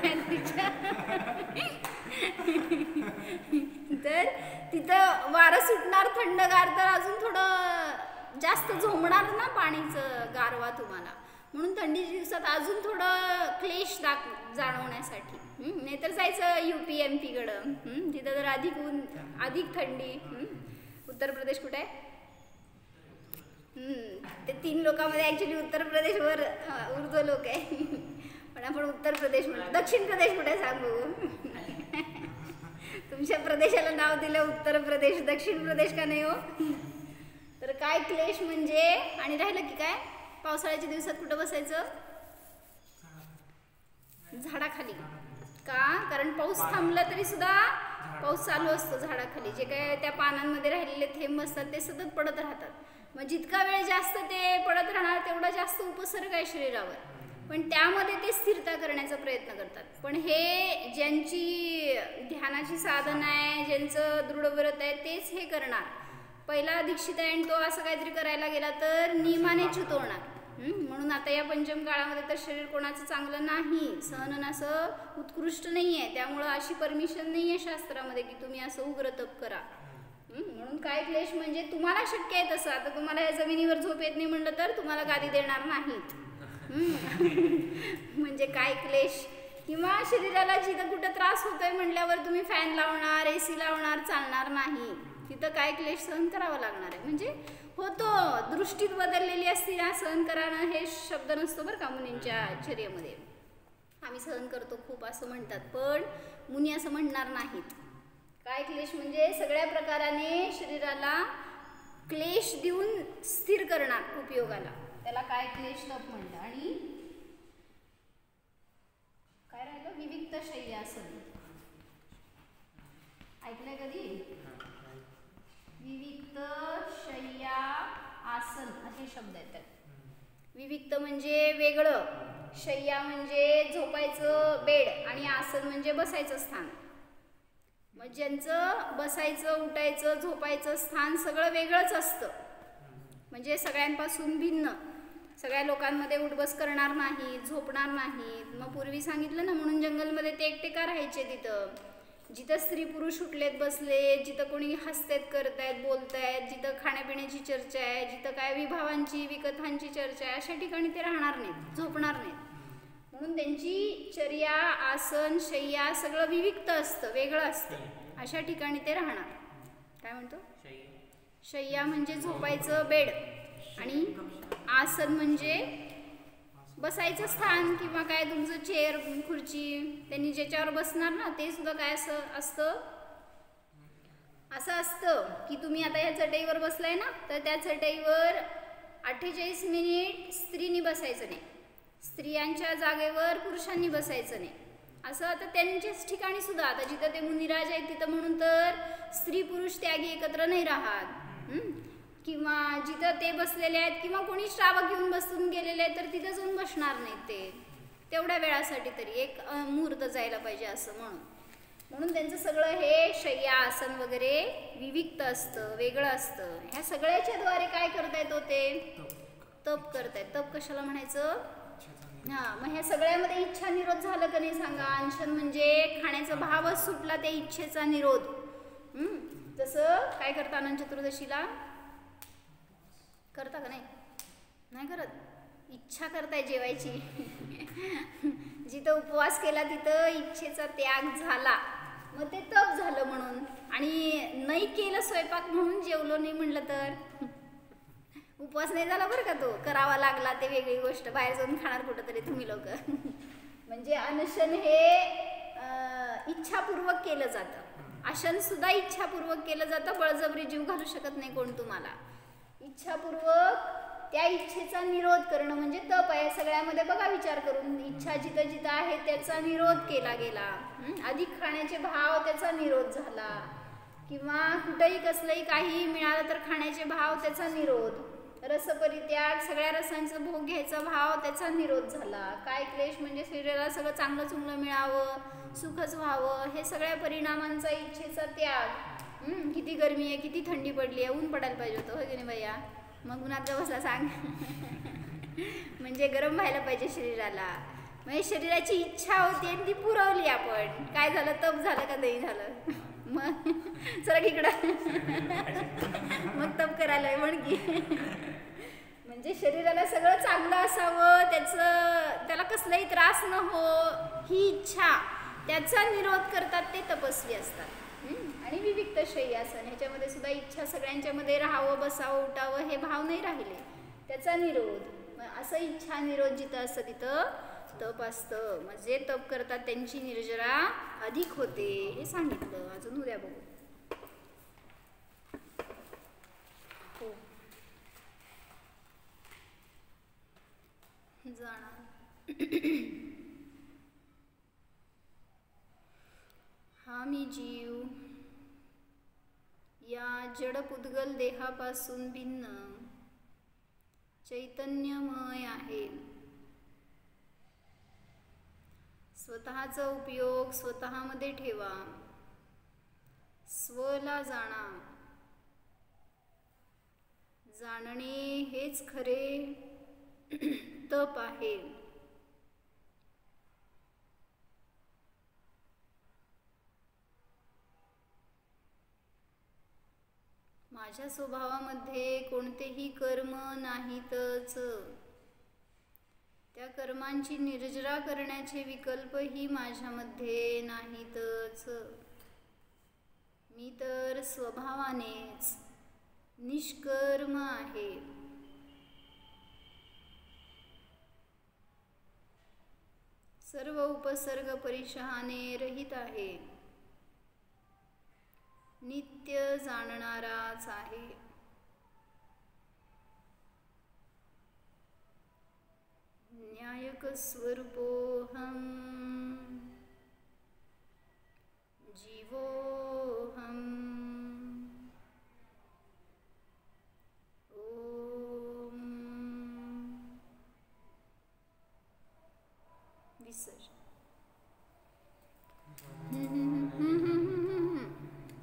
तर तिथं वारं सुटणार थंडगार, तर अजून थोडं जास्त झोंबणार ना पाणीचं गारवा तुम्हाला. म्हणून थंडीच्या दिवसात अजून थोडं क्लेश जाणवण्यासाठी. नाहीतर जायचं UP MP कडं. तिथं तर अधिक ऊन, अधिक थंडी. उत्तर प्रदेश कुठे आहे? ते 3 लोकांमध्ये ऍक्च्युली उत्तर प्रदेशवर उर्दू लोक आहे, पण आपण उत्तर प्रदेश म्हणतो. दक्षिण प्रदेश कुठे सांग बघू. तुमच्या प्रदेशाला नाव दिलं उत्तर प्रदेश, दक्षिण प्रदेश का नाही हो. तर काय क्लेश म्हणजे. आणि राहिलं की काय, पावसाळ्याच्या दिवसात कुठं बसायचं? झाडाखाली. का? कारण पाऊस थांबला तरी सुद्धा पाऊस चालू असतो झाडाखाली. जे काय त्या पानांमध्ये राहिलेले थेंब असतात ते सतत पडत राहतात. मग जितका वेळ जास्त ते पडत राहणार तेवढा जास्त उपसर्ग आहे शरीरावर, पण त्यामध्ये ते स्थिरता करण्याचा प्रयत्न करतात. पण हे ज्यांची ध्यानाची साधना आहे, ज्यांचं दृढव्रत आहे, तेच हे करणार. पहिला दीक्षित आहे आणि तो असं काहीतरी करायला गेला तर नियमाने च्युत होणार. म्हणून आता या पंचम काळामध्ये तर शरीर कोणाचं चांगलं नाही, सहन असं उत्कृष्ट नाही आहे. त्यामुळं अशी परमिशन नाही आहे शास्त्रामध्ये की तुम्ही असं उग्र तप करा. म्हणून काय क्लेश म्हणजे तुम्हाला शक्य आहे तसं. आता तुम्हाला या जमिनीवर झोप येत नाही म्हणलं तर तुम्हाला गादी देणार नाहीत. म्हणजे काय क्लेश. किंवा शरीराला जिथं कुठं त्रास होतोय म्हटल्यावर तुम्ही फॅन लावणार, AC लावणार, चालणार नाही. तिथं काय क्लेश सहन करावा लागणार आहे. म्हणजे होतो, दृष्टीत बदललेली असते ना, सहन करणं हे शब्द नसतो बरं का मुनींच्या चर्येमध्ये. आम्ही सहन करतो खूप असं म्हणतात, पण मुनी असं म्हणणार नाहीत. काय क्लेश म्हणजे सगळ्या प्रकाराने शरीराला क्लेश देऊन स्थिर करणार उपयोगाला, त्याला काय क्लेश तप म्हणतात. आणि काय राहिलं, विविक्त शय्यासन. ऐकलंय कधी? विविक्त शय्या आसन असे शब्द आहेत त्यात. विविक्त म्हणजे वेगळं, शय्या म्हणजे झोपायचं बेड, आणि आसन म्हणजे बसायचं स्थान. मग ज्यांचं बसायचं, उठायचं, झोपायचं स्थान सगळं वेगळंच असतं, म्हणजे सगळ्यांपासून भिन्न. सगळ्या लोकांमध्ये उठबस करणार नाही, झोपणार नाहीत. मग पूर्वी सांगितलं ना, म्हणून जंगलमध्ये ते एकटे का राहायचे तिथं. जिथं स्त्री पुरुष उठलेत बसले, जिथं कोणी हसतेत करतायत बोलतायत, जिथं खाण्यापिण्याची चर्चा आहे, जिथं काय विभावांची विकथांची चर्चा आहे, अशा ठिकाणी ते राहणार नाहीत, झोपणार नाहीत. म्हणून त्यांची चर्या, आसन, शय्या सगळं विविक्त असतं, वेगळं असतं. अशा ठिकाणी ते राहणार. काय म्हणतो? शय्या म्हणजे झोपायचं बेड, आणि आसन म्हणजे बसायचं स्थान किंवा काय तुमचं चेअर, खुर्ची, त्यांनी ज्याच्यावर बसणार ना ते सुद्धा काय असतं, असं असतं की तुम्ही आता या चटईवर बसलाय ना, तर त्या चटईवर 48 मिनिट स्त्रीनी बसायचं नाही, स्त्रियांच्या जागेवर पुरुषांनी बसायचं नाही. असं आता त्यांच्याच ठिकाणी सुद्धा, आता जिथं ते मुनिराज आहेत तिथं म्हणून तर स्त्री पुरुष त्यागी एकत्र नाही राहत, किंवा जिथं ते बसलेले आहेत किंवा कोणी श्रावक घेऊन बसून गेलेले आहेत तर तिथं जाऊन बसणार नाहीत ते तेवढ्या वेळासाठी, तरी एक मुहूर्त जायला पाहिजे असं म्हणून त्यांचं सगळं हे शय्या, आसन वगैरे विविक्त असतं, वेगळं असतं. ह्या सगळ्याच्या द्वारे काय करता येतो? ते तप करतायत. तप कशाला म्हणायचं? मग ह्या सगळ्यामध्ये इच्छा निरोध झालं का नाही सांगा? अनशन म्हणजे खाण्याचा भावच सुटला, त्या इच्छेचा निरोध. जसं काय करता अनंत चतुर्दशीला? करता का नाही? नाही करत. इच्छा करताय जेवायची. जिथं उपवास केला तिथं इच्छेचा त्याग झाला, मग ते तप झालं म्हणून. आणि नाही केलं स्वयंपाक म्हणून जेवलो नाही म्हणलं तर उपवास नाही झाला बरं का, तो करावा लागला ते वेगळी गोष्ट. बाहेर जाऊन खाणार कुठं तरी तुम्ही लोक. म्हणजे अनशन हे इच्छापूर्वक केलं जातं. आसन सुद्धा इच्छापूर्वक केलं जातं, बळजबरी जीव घालू शकत नाही कोण तुम्हाला. इच्छापूर्वक त्या इच्छेचा निरोध करणं म्हणजे तप आहे. सगळ्यामध्ये बघा विचार करून, इच्छा जिथं जिथं आहे त्याचा निरोध केला गेला. अधिक खाण्याचे भाव त्याचा निरोध झाला, किंवा कुठेही कसलंही काही मिळालं तर खाण्याचे भाव त्याचा निरोध, रसपरित्याग, सगळ्या रसांचा भोग घ्यायचा भाव त्याचा निरोध झाला. काय क्लेश म्हणजे शरीराला सगळं चांगलं चुंगलं मिळावं, सुखच व्हावं, हे सगळ्या परिणामांचा इच्छेचा त्याग. किती गरमी आहे, किती थंडी पडली आहे, ऊन पडायला पाहिजे होतं, हो की नाही भैया? मग उन्हात बसला सांग. म्हणजे गरम व्हायला पाहिजे शरीराला. म्हणजे शरीराची इच्छा होती आणि ती पुरवली आपण. काय झालं? तप झालं का नाही झालं? मग चला इकडं मग तप करायला म्हण की. म्हणजे शरीराला सगळं चांगलं असावं, त्याला कसलाही त्रास न हो, ही इच्छा, त्याचा निरोध करतात ते तपस्वी असतात. आणि विविक्त शय्यासन, ह्याच्यामध्ये सुद्धा इच्छा सगळ्यांच्या मध्ये राहावं, बसावं, उठावं हे भाव नाही राहिले, त्याचा निरोध. असं इच्छा निरोध जिथं असतं तिथं तप असतं. म्हणजे तप करतात त्यांची निर्जरा अधिक होते, हे सांगितलं. अजून उद्या बघू. हो जाणार. हा मी जीव या जडपुद्गल देहापासून भिन्न चैतन्यमय आहे. स्वतःचा उपयोग स्वतःमध्ये ठेवा, स्वला जाणा. जाणणे हेच खरे तप आहे. माझ्या स्वभावामध्ये कोणतेही कर्म नाहीतच. त्या कर्मांची निर्जरा करण्याचे विकल्पही माझ्यामध्ये नाहीतच. मी तर स्वभावानेच निष्कर्म आहे. सर्व उपसर्ग परिशहाने रहित आहे. नित्य जाणणाराच आहे. न्यायक स्वरूपोऽहम् जीवो